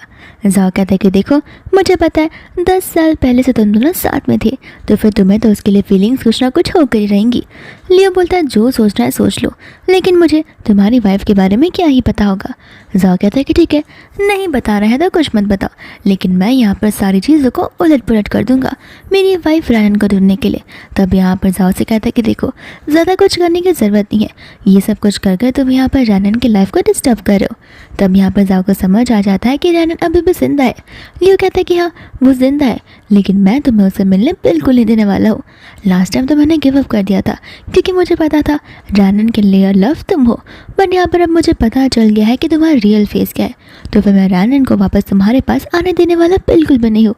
जाओ कहता है कि देखो, मुझे पता है 10 साल पहले से तुम दोनों साथ में थे, तो फिर तुम्हें तो उसके लिए फीलिंग्स कुछ ना कुछ होकर ही रहेंगी। लियो बोलता है जो सोचना है सोच लो, लेकिन मुझे तुम्हारी वाइफ के बारे में क्या ही पता होगा। जाओ कहता है कि ठीक है, नहीं बता रहे हैं तो कुछ मत बताओ, लेकिन मैं यहाँ पर सारी चीज़ों को उलट पुलट कर दूंगा मेरी वाइफ रेलन को ढूंढने के लिए। तब यहाँ पर जाओ से कहता है कि देखो, ज़्यादा कुछ करने की ज़रूरत नहीं है, ये सब कुछ कर कर तुम यहाँ पर रेलन की लाइफ को डिस्टर्ब कर रहे हो। तब यहाँ पर जाओ को समझ आ जाता है कि रेलन अभी भी जिंदा है। लियो कहता है कि हाँ वो जिंदा है, लेकिन मैं तुम्हें उससे मिलने बिल्कुल नहीं देने वाला हूँ। लास्ट टाइम तो मैंने गिव अप कर दिया था, क्योंकि मुझे पता था रेलन के लिए लव तुम हो, बट यहाँ पर अब मुझे पता चल गया है कि तुम्हारा रियल फेस क्या है। तो फिर मैं रेलन को वापस तुम्हारे पास आने देने वाला बिल्कुल भी नहीं हूँ।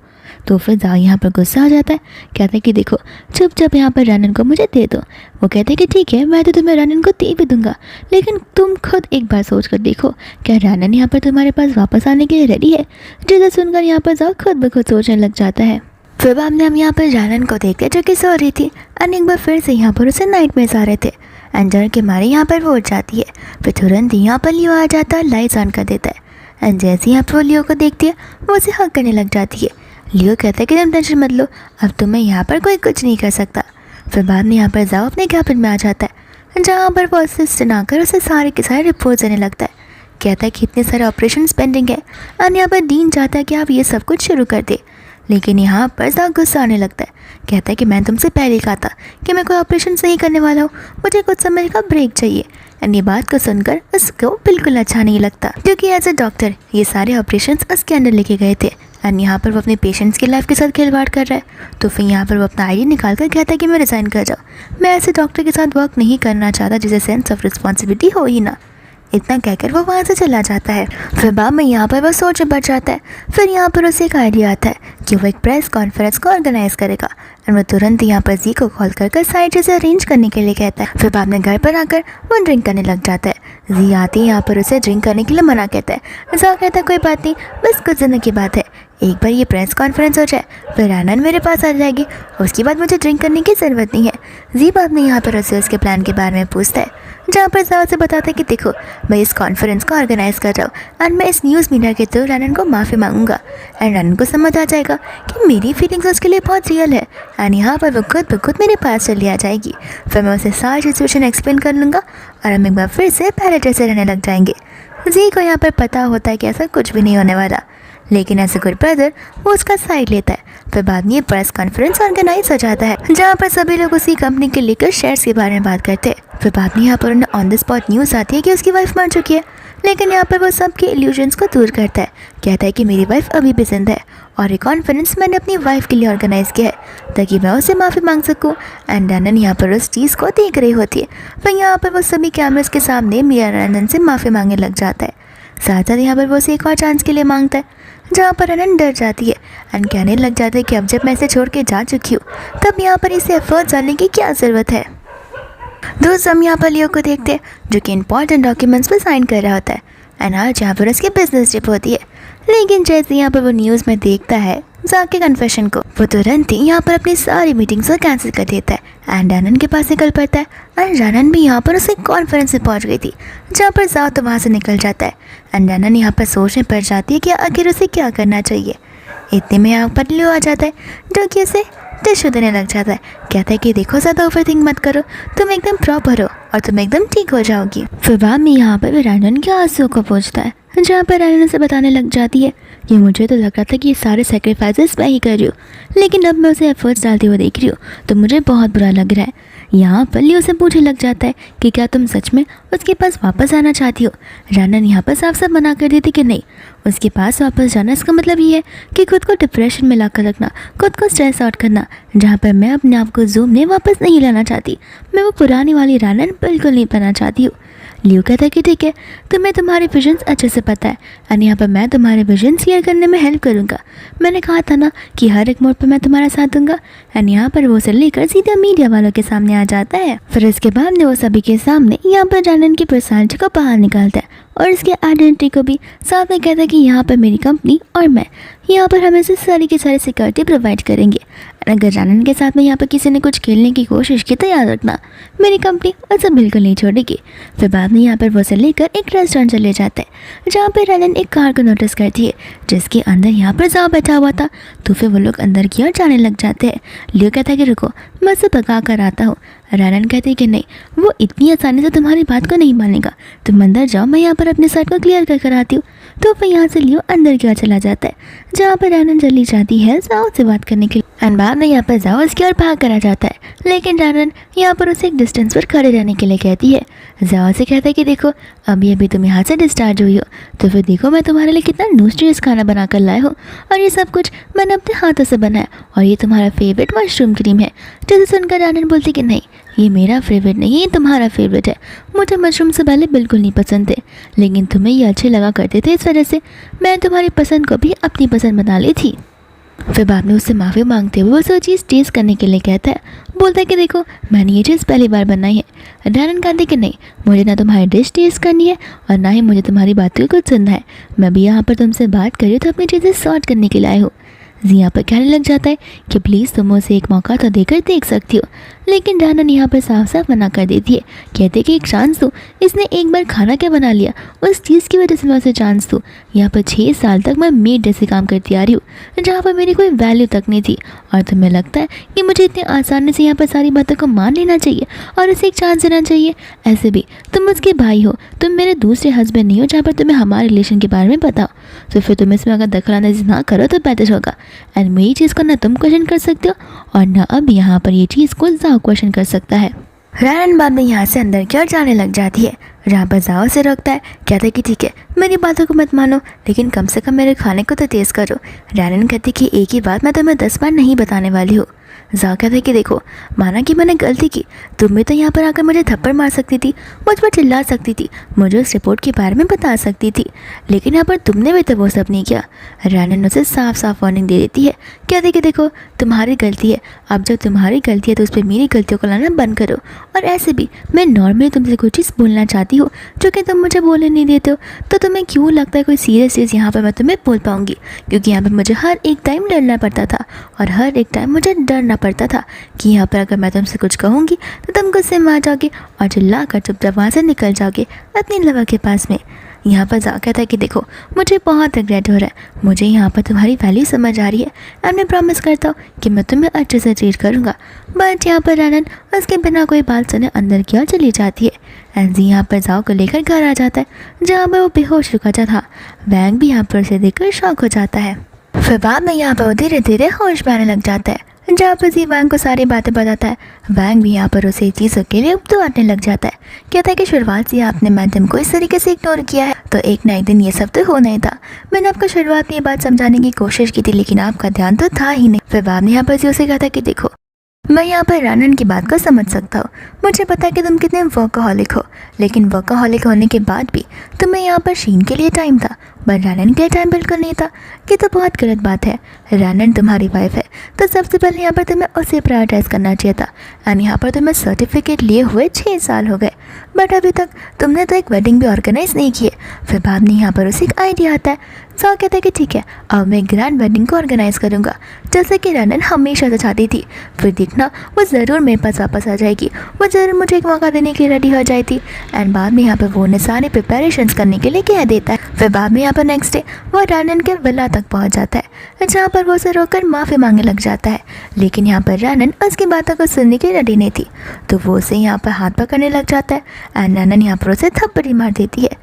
तो फिर जाओ यहाँ पर गुस्सा आ जाता है, कहता है कि देखो चुपचाप यहाँ पर रेलन को मुझे दे दो। वो कहते हैं कि ठीक है, मैं तो तुम्हें रेलन को दे भी दूंगा, लेकिन तुम खुद एक बार सोच कर देखो, क्या रेलन यहाँ पर तुम्हारे पास वापस आने के लिए रेडी है। जिसे सुनकर यहाँ पर जाओ खुद ब खुद सोचने लग जाता है। फिर बाद में हम यहाँ पर रेलन को देखते जो कि सो रही थी, और एक बार फिर से यहाँ पर उसे नाइट में आ रहे थे। एंड डर के मारे यहाँ पर वो उठ जाती है। फिर तुरंत ही यहाँ पर लियो आ जाता है, लाइट्स ऑन कर देता है। एंड जैसे ही यहाँ पर लियो को देखती है, वो उसे हक करने लग जाती है। लियो कहता है कि तुम टेंशन मत लो, अब तुम्हें यहाँ पर कोई कुछ नहीं कर सकता। फिर बाद में यहाँ पर जाओ अपने कैबिन में आ जाता है, जहाँ पर वो असिस्टेंट आकर उसे सारे के सारे रिपोर्ट देने लगता है। कहता है कि इतने सारे ऑपरेशन पेंडिंग है, और यहाँ पर डीन चाहता है कि आप ये सब कुछ शुरू कर दे। लेकिन यहाँ पर जाओ गुस्सा आने लगता है, कहता है कि मैं तुमसे पहले ही कहा था कि मैं कोई ऑपरेशन नहीं करने वाला हूँ, मुझे कुछ समय का ब्रेक चाहिए। एंड ये बात को सुनकर उसको बिल्कुल अच्छा नहीं लगता, क्योंकि एज ए डॉक्टर ये सारे ऑपरेशंस उसके अंडर लेके गए थे। एंड यहाँ पर वो अपने पेशेंट्स की लाइफ के साथ खिलवाड़ कर रहा है। तो फिर यहाँ पर वो अपना आईडी निकाल कर कहता है कि मैं रिज़ाइन कर जाऊँ, मैं ऐसे डॉक्टर के साथ वर्क नहीं करना चाहता जिसे सेंस ऑफ रिस्पॉन्सिबिलिटी हो ही ना। इतना कहकर वो वहाँ से चला जाता है। फिर बाद में यहाँ पर वो सोच में पड़ जाता है। फिर यहाँ पर उसे एक आइडिया आता है कि वो एक प्रेस कॉन्फ्रेंस को ऑर्गेनाइज करेगा और वो तुरंत यहाँ पर जी को कॉल कर सारी चीज़ें अरेंज करने के लिए कहता है। फिर बाद में घर पर आकर वो ड्रिंक करने लग जाता है। जी आती है यहाँ पर उसे ड्रिंक करने के लिए मना कहता है। जा कहता है कोई बात नहीं, बस कुछ दिनों की बात है, एक बार ये प्रेस कॉन्फ्रेंस हो जाए फिर आनंद मेरे पास आ जाएगी, उसके बाद मुझे ड्रिंक करने की ज़रूरत नहीं है। जी बाद में यहाँ पर उसे उसके प्लान के बारे में पूछता है, जहाँ पर जाओ से बताता है कि देखो मैं इस कॉन्फ्रेंस को ऑर्गेनाइज कर रहा हूँ एंड मैं इस न्यूज़ मीडिया के थ्रू आनंद को माफ़ी मांगूंगा एंड आनंद को समझ आ जाएगा कि मेरी फीलिंग्स उसके लिए बहुत रियल है एंड यहाँ पर वो खुद ब खुद मेरे पास चली आ जाएगी। फिर मैं उसे सारी सिचुएशन एक्सप्लेन कर लूँगा और हम एक बार फिर से पहले जैसे रहने लग जाएंगे। जी को यहाँ पर पता होता है कि ऐसा कुछ भी नहीं होने वाला, लेकिन एज ए गुड ब्रदर वो उसका साइड लेता है। फिर बाद में प्रेस कॉन्फ्रेंस ऑर्गेनाइज हो जाता है, जहाँ पर सभी लोग उसी कंपनी के लेकर शेयर्स के बारे में बात करते हैं। फिर बाद में यहाँ पर उन्हें ऑन द स्पॉट न्यूज़ आती है कि उसकी वाइफ मर चुकी है, लेकिन यहाँ पर वो सबके इल्यूजन्स को दूर करता है। कहता है कि मेरी वाइफ अभी भी जिंदा है और एक कॉन्फ्रेंस मैंने अपनी वाइफ के लिए ऑर्गेनाइज किया है ताकि मैं उससे माफ़ी मांग सकूँ। एंड आनंद यहाँ पर उस चीज़ को देख रही होती है। फिर यहाँ पर वो सभी कैमरास के सामने मीरा आनंद से माफ़ी मांगने लग जाता है। साथ साथ यहाँ पर वो उसे एक और चांस के लिए मांगता है, जहाँ पर आनंद डर जाती है एंड कहने लग जाता है कि अब जब मैं इसे छोड़ के जा चुकी हूँ तब यहाँ पर इसे एफर्ट डालने की क्या ज़रूरत है। दोस्त हम यहाँ पर लियो को देखते हैं जो कि इंपॉर्टेंट डॉक्यूमेंट्स पर साइन कर रहा होता है एंड आज यहाँ पर उसकी बिजनेस ट्रिप होती है। लेकिन जैसे यहाँ पर वो न्यूज़ में देखता है जाक के कन्फेशन को, वो तुरंत ही यहाँ पर अपनी सारी मीटिंग्स को कैंसिल कर देता है एंड आनंद के पास निकल पड़ता है। एंड आनंद भी यहाँ पर उसे कॉन्फ्रेंस में पहुँच गई थी, जहाँ पर जाक तो वहाँ से निकल जाता है एंड आनंद यहाँ पर सोचने पड़ जाती है कि आखिर उसे क्या करना चाहिए। इतने में यहाँ पर लियो आ जाता है जो कि उसे टिश्यू देने लग जाता है। कहता है कि देखो ज़्यादा ओवरथिंक मत करो, तुम एकदम प्रॉपर हो और तुम एकदम ठीक हो जाओगी। फिर बाद में यहाँ पर आनंद के आंसू को पूछता है, जहाँ पर आनंद से बताने लग जाती है कि मुझे तो लग रहा था कि ये सारे सेक्रीफाइसेस मैं ही कर रही हूँ, लेकिन अब मैं उसे एफर्ट्स डालते हुए देख रही हूँ तो मुझे बहुत बुरा लग रहा है। यहाँ पर लियो से पूछने लग जाता है कि क्या तुम सच में उसके पास वापस आना चाहती हो। रानन यहाँ पर साफ साफ मना कर देती कि नहीं, उसके पास वापस जाना इसका मतलब ये है कि खुद को डिप्रेशन में ला कर रखना, खुद को स्ट्रेस आउट करना, जहाँ पर मैं अपने आप को जूम में वापस नहीं लाना चाहती। मैं वो पुरानी वाली रानन बिल्कुल नहीं पाना चाहती हूँ। लियो कहता है कि ठीक है, तुम्हें तुम्हारे विजन्स अच्छे से पता है और यहाँ पर मैं तुम्हारे विजन्स क्लियर करने में हेल्प करूँगा। मैंने कहा था ना कि हर एक मोड पर मैं तुम्हारा साथ दूंगा। एंड यहाँ पर वो उसे लेकर सीधा मीडिया वालों के सामने आ जाता है। फिर इसके बाद वो सभी के सामने यहाँ पर जानन की पर्सनालिटी को बाहर निकालता है और इसके आइडेंटिटी को भी साथ में कहता है कि यहाँ पर मेरी कंपनी और मैं यहाँ पर हमें से सारी की सारी सिक्योरिटी प्रोवाइड करेंगे। अगर जानन के साथ में यहाँ पर किसी ने कुछ खेलने की कोशिश की तो याद रखना मेरी कंपनी उसे बिल्कुल नहीं छोड़ेगी। फिर बाद में यहाँ पर वो उसे लेकर एक रेस्टोरेंट चले जाते हैं, जहाँ पर रानन एक कार को नोटिस करती है जिसके अंदर यहाँ पर जाओ बैठा हुआ था। तो फिर वो लोग अंदर की ओर जाने लग जाते हैं। लियो कहता है कि रुको, मैं उसे भगा कर आता हूँ। रानन कहती है कि नहीं, वो इतनी आसानी से तुम्हारी बात को नहीं मानेगा, तुम अंदर जाओ, मैं यहाँ पर अपने साइड को क्लियर कर आती हूँ। तो फिर यहाँ से लियो अंदर की ओर चला जाता है, जहाँ पर रानन चली जाती है जाओ से बात करने के लिए। एंड बाद में यहाँ पर जाओ उसकी ओर भाग कर आ जाता है, लेकिन रानन यहाँ पर उसे एक डिस्टेंस पर खड़े रहने के लिए कहती है। जाओ से कहता है कि देखो अभी तुम यहाँ से डिस्चार्ज हुई हो, तो फिर देखो मैं तुम्हारे लिए कितना न्यूट्रियस खाना बना कर लाया हूँ और ये सब कुछ मैंने अपने हाथों से बनाया और ये तुम्हारा फेवरेट मशरूम क्रीम है। जिसे सुनकर रानन बोलती कि नहीं, ये मेरा फेवरेट नहीं, ये तुम्हारा फेवरेट है। मुझे मशरूम से पहले बिल्कुल नहीं पसंद थे, लेकिन तुम्हें ये अच्छे लगा करते थे, इस वजह से मैं तुम्हारी पसंद को भी अपनी पसंद बना ली थी। फिर बाद में उससे माफ़ी मांगते हुए उसे वो चीज़ टेस्ट करने के लिए कहता है। बोलता है कि देखो मैंने ये चीज़ पहली बार बनाई है। रानन कहती कि नहीं, मुझे ना तुम्हारी डिश टेस्ट करनी है और ना ही मुझे तुम्हारी बातों को कुछ सुनना है। मैं भी यहाँ पर तुमसे बात कर रही हूँ तो अपनी चीज़ें सॉर्ट करने के लिए आई हूँ। जिया पर कहने लग जाता है कि प्लीज़ तुम उसे एक मौका तो देकर देख सकती हो, लेकिन रानन यहाँ पर साफ साफ मना कर देती है। कहते कि एक चांस दो, इसने एक बार खाना क्या बना लिया, उस चीज़ की वजह से मैं उसे चांस दूँ। यहाँ पर 6 साल तक मैं मेड जैसे काम करती आ रही हूँ, जहाँ पर मेरी कोई वैल्यू तक नहीं थी, और तुम्हें लगता है कि मुझे इतनी आसानी से यहाँ पर सारी बातों को मान लेना चाहिए और उसे एक चांस देना चाहिए। ऐसे भी तुम उसके भाई हो, तुम मेरे दूसरे हस्बैंड नहीं हो जहाँ पर तुम्हें हमारे रिलेशन के बारे में पता हो। तो फिर तुम इसमें अगर दखलंदाजी ना करो तो बेहतर होगा। एंड मेरी चीज़ को ना तुम क्वेश्चन कर सकते हो और ना अब यहाँ पर ये चीज़ को जाओ क्वेश्चन कर सकता है। रानन बाद में यहाँ से अंदर की ओर जाने लग जाती है, जहाँ पर जाओ से रोकता है। कहता है कि ठीक है, मेरी बातों को मत मानो, लेकिन कम से कम मेरे खाने को तो तेज़ करो। रानन कहती कि एक ही बात मैं तुम्हें 10 बार नहीं बताने वाली हूँ। जाओ कहता है कि देखो, माना कि मैंने गलती की, तुम भी तो यहाँ पर आकर मुझे थप्पड़ मार सकती थी, मुझ पर चिल्ला सकती थी, मुझे उस रिपोर्ट के बारे में बता सकती थी, लेकिन यहाँ पर तुमने भी तो वो सब नहीं किया। रैनन उसे साफ साफ वार्निंग दे देती है, कहती कि देखो तुम्हारी गलती है, अब जब तुम्हारी गलती है तो उस पर मेरी गलतियों को लाना बंद करो। और ऐसे भी मैं नॉर्मली तुमसे कोई चीज़ बोलना चाहती हूँ जो कि तुम मुझे बोलने नहीं देते हो, तो तुम्हें क्यों लगता है कोई सीरियस चीज़ यहाँ पर मैं तुम्हें बोल पाऊँगी? क्योंकि यहाँ पर मुझे हर एक टाइम डरना पड़ता था, और हर एक टाइम मुझे डरना पड़ता था कि यहाँ पर अगर मैं तुमसे कुछ कहूँगी तो तुम गुस्से में आ जाओगे और चिल्ला कर चुपचाप वहाँ से निकल जाओगे अपनी लवर के पास में। यहाँ पर जा कहता है कि देखो मुझे बहुत रिग्रेट हो रहा है, मुझे यहाँ पर तुम्हारी वैल्यू समझ आ रही है, और मैं प्रॉमिस करता हूँ कि मैं तुम्हें अच्छे से ट्रीट करूँगा। बट यहाँ पर रैनन उसके बिना कोई बात सुने अंदर की ओर चली जाती है। एंजी यहाँ पर जाओ को लेकर घर आ जाता है, जहाँ पर वो बेहोश रुका था। वैंग भी यहाँ पर उसे देखकर शॉक हो जाता है। फिर बाद में यहाँ पर वो धीरे धीरे होश में आने लग जाता है, जहाँ पर जी वैंग को सारी बातें बताता है। वैंग भी यहाँ पर उसे चीज़ों के लिए उपदुआने लग जाता है, कहता है कि शुरुआत से आपने मैडम को इस तरीके से इग्नोर किया है तो एक ना एक दिन ये सब तो होना ही था। मैंने आपको शुरुआत में ये बात समझाने की कोशिश की थी, लेकिन आपका ध्यान तो था ही नहीं। फिर बाद में यहाँ पर जी उसे कहता है कि देखो मैं यहाँ पर रैनन की बात को समझ सकता हूँ, मुझे पता है कि तुम कितने वर्कहॉलिक हो, लेकिन वर्कहॉलिक होने के बाद भी तुम्हें यहाँ पर शीन के लिए टाइम था, बट रैनन के लिए टाइम बिल्कुल नहीं था। ये तो बहुत गलत बात है। रैनन तुम्हारी वाइफ है तो सबसे पहले यहाँ पर तुम्हें उसे प्रायोरिटाइज करना चाहिए था। एंड यहाँ पर तुम्हें सर्टिफिकेट लिए हुए 6 साल हो गए, बट अभी तक तुमने तो एक वेडिंग भी ऑर्गेनाइज नहीं की है। फिर बाद में यहाँ पर उसे एक आइडिया आता है। सौ कहता है कि ठीक है, अब मैं ग्रैंड वेडिंग को ऑर्गेनाइज करूँगा जैसे कि रैनन हमेशा से चाहती थी। फिर देखना वो ज़रूर मेरे पास वापस आ जाएगी, वो ज़रूर मुझे एक मौका देने के लिए रेडी हो जाएगी। एंड बाद में यहाँ पर वो उन्हें सारे प्रिपरेशंस करने के लिए कह देता है। फिर बाद में यहाँ पर नेक्स्ट डे वो रैनन के विला तक पहुँच जाता है, जहाँ पर वो उसे रोककर माफ़ी मांगने लग जाता है। लेकिन यहाँ पर रैनन उसकी बातों को सुनने के लिए रेडी नहीं थी, तो वो उसे यहाँ पर हाथ पकड़ने लग जाता है। एंड रैनन यहाँ पर उसे थप्पड़ी मार देती है।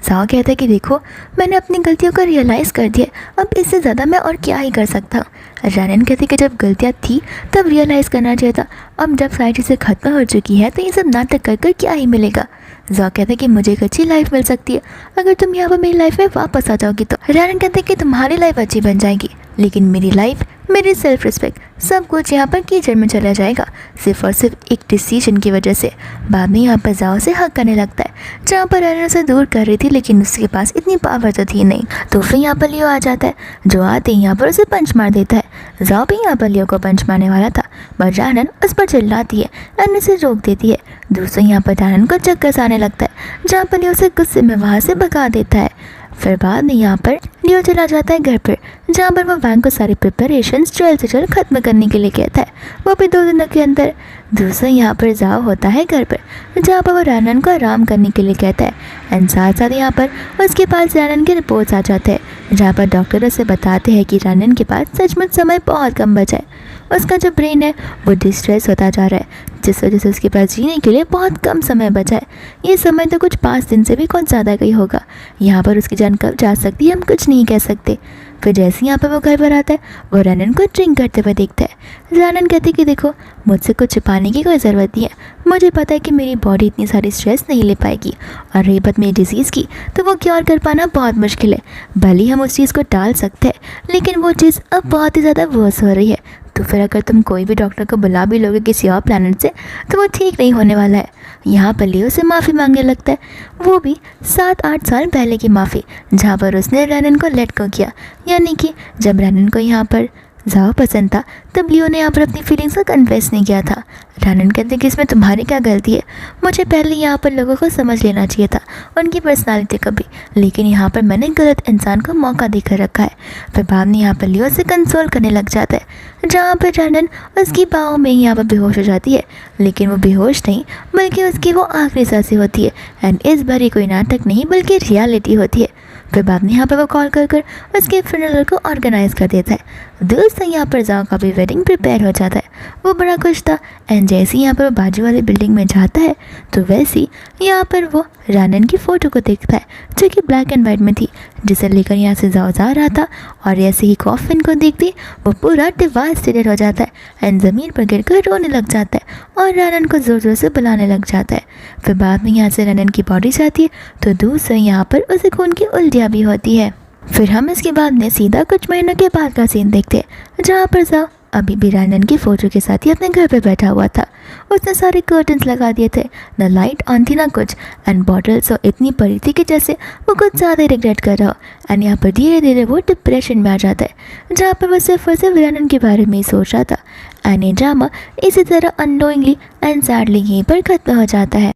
जाओ कहता है कि देखो मैंने अपनी गलतियों को रियलाइज़ कर दिया, अब इससे ज़्यादा मैं और क्या ही कर सकता हूँ। रैनन कहती कि जब गलतियाँ थी तब रियलाइज़ करना चाहिए था, अब जब सारी चीज़ें ख़त्म हो चुकी है तो ये सब नाटक कर कर क्या ही मिलेगा। जाओ कहता है कि मुझे एक अच्छी लाइफ मिल सकती है अगर तुम यहाँ पर मेरी लाइफ में वापस आ जाओगी तो। रैनन कहते हैं कि तुम्हारी लाइफ अच्छी बन जाएगी, लेकिन मेरी लाइफ, मेरी सेल्फ रिस्पेक्ट, सब कुछ यहाँ पर कीचड़ में चला जाएगा सिर्फ और सिर्फ एक डिसीजन की वजह से। बाद में यहाँ पर जाओ से हक करने लगता है, जहाँ पर रैनन उसे दूर कर रही थी, लेकिन उसके पास इतनी पावर तो थी नहीं। तो फिर यहाँ पर लियो आ जाता है, जो आते ही यहाँ पर उसे पंच मार देता है। जाओ भी यहाँ पर लियो को पंच मारने वाला था, बट रैनन उस पर चिल्लाती है और उसे रोक देती है। दूसरे यहाँ पर रैनन को चक्कर आने लगता है, जहाँ पर लियो उसे गुस्से में वहाँ से भगा देता है। फिर बाद में यहाँ पर लियो चला जाता है घर पर, जहाँ पर वो वैंग को सारी प्रिपरेशंस जल्द से जल्द ख़त्म करने के लिए कहता है, वो भी 2 दिनों के अंदर। दूसरा यहाँ पर जाओ होता है घर पर, जहाँ पर वो रैनन को आराम करने के लिए कहता है। एंड साथ साथ यहाँ पर उसके पास रैनन के रिपोर्ट्स आ जाते हैं, जहाँ पर डॉक्टर उसे बताते हैं कि रैनन के पास सचमुच समय बहुत कम बचा है। उसका जो ब्रेन है वो डिस्ट्रेस होता जा रहा है, जिस वजह से उसके पास जीने के लिए बहुत कम समय बचा है। ये समय तो कुछ 5 दिन से भी कुछ ज़्यादा ही होगा। यहाँ पर उसकी जान कब जा सकती है हम कुछ नहीं कह सकते। फिर जैसे ही यहाँ पर वो घर पर आता है, वो रैनन को ड्रिंक करते हुए देखता है। रैनन कहती कि देखो मुझसे कुछ छिपाने की कोई ज़रूरत नहीं है, मुझे पता है कि मेरी बॉडी इतनी सारी स्ट्रेस नहीं ले पाएगी, और रही बात मेरी डिजीज़ की तो वो क्योर कर पाना बहुत मुश्किल है। भले ही हम उस चीज़ को टाल सकते हैं, लेकिन वो चीज़ अब बहुत ही ज़्यादा वर्स हो रही है। तो फिर अगर तुम कोई भी डॉक्टर को बुला भी लोगे किसी और प्लैनेट से तो वो ठीक नहीं होने वाला है। यहाँ पर लियो से माफ़ी मांगने लगता है, वो भी 7-8 साल पहले की माफ़ी, जहाँ पर उसने रैनन को लेट गो किया। यानी कि जब रैनन को यहाँ पर जाओ पसंद था तब लियो ने यहाँ पर अपनी फीलिंग्स को कन्फेस नहीं किया था। रैनन कहते कि इसमें तुम्हारी क्या गलती है, मुझे पहले यहाँ पर लोगों को समझ लेना चाहिए था, उनकी पर्सनालिटी को भी, लेकिन यहाँ पर मैंने गलत इंसान को मौका देकर रखा है। फिर बाद में यहाँ पर लियो से कंसोल करने लग जाता है, जहाँ पर रैनन उसकी बाहों में यहाँ पर बेहोश हो जाती है, लेकिन वो बेहोश नहीं बल्कि उसकी वो आखिरी सांसें होती है। एंड इस बार ये कोई नाटक नहीं बल्कि रियलिटी होती है। फिर बाद में यहाँ पर वो कॉल कर उसके फ्यूनरल को ऑर्गेनाइज कर देता है। दोस्तों यहाँ पर जाओ का भी वेडिंग प्रिपेयर हो जाता है, वो बड़ा खुश था। एंड जैसे ही यहाँ पर वो बाजू वाली बिल्डिंग में जाता है तो वैसे ही यहाँ पर वो रैनन की फ़ोटो को देखता है, जो कि ब्लैक एंड वाइट में थी, जिसे लेकर यहाँ से जाओ जा रहा था। और ऐसे ही कॉफिन को देखते वो पूरा डिवास्टेटेड हो जाता है एंड ज़मीन पर गिर कर रोने लग जाता है और रैनन को ज़ोर ज़ोर से बुलाने लग जाता है। फिर बाद में यहाँ से रैनन की बॉडी जाती है तो दूसरे यहाँ पर उसे खून की उल्टियाँ भी होती है। फिर हम इसके बाद में सीधा कुछ महीनों के बाद का सीन देखते हैं, जहाँ पर जाओ अभी भी रैनन की फ़ोटो के साथ ही अपने घर पे बैठा हुआ था। उसने सारे कर्टन्स लगा दिए थे, न लाइट ऑन थी ना कुछ, एंड बॉटल्स तो इतनी पड़ी थी कि जैसे वो कुछ ज़्यादा रिग्रेट कर रहा हो। एंड यहाँ पर धीरे धीरे वो डिप्रेशन में आ जाता है, जहाँ पर वो सिर्फ और सिर्फ रैनन के बारे में ही सोच रहा था। एंड ये ड्रामा इसी तरह अननोइंगली एंड सैडली यहीं पर खत्म हो जाता है।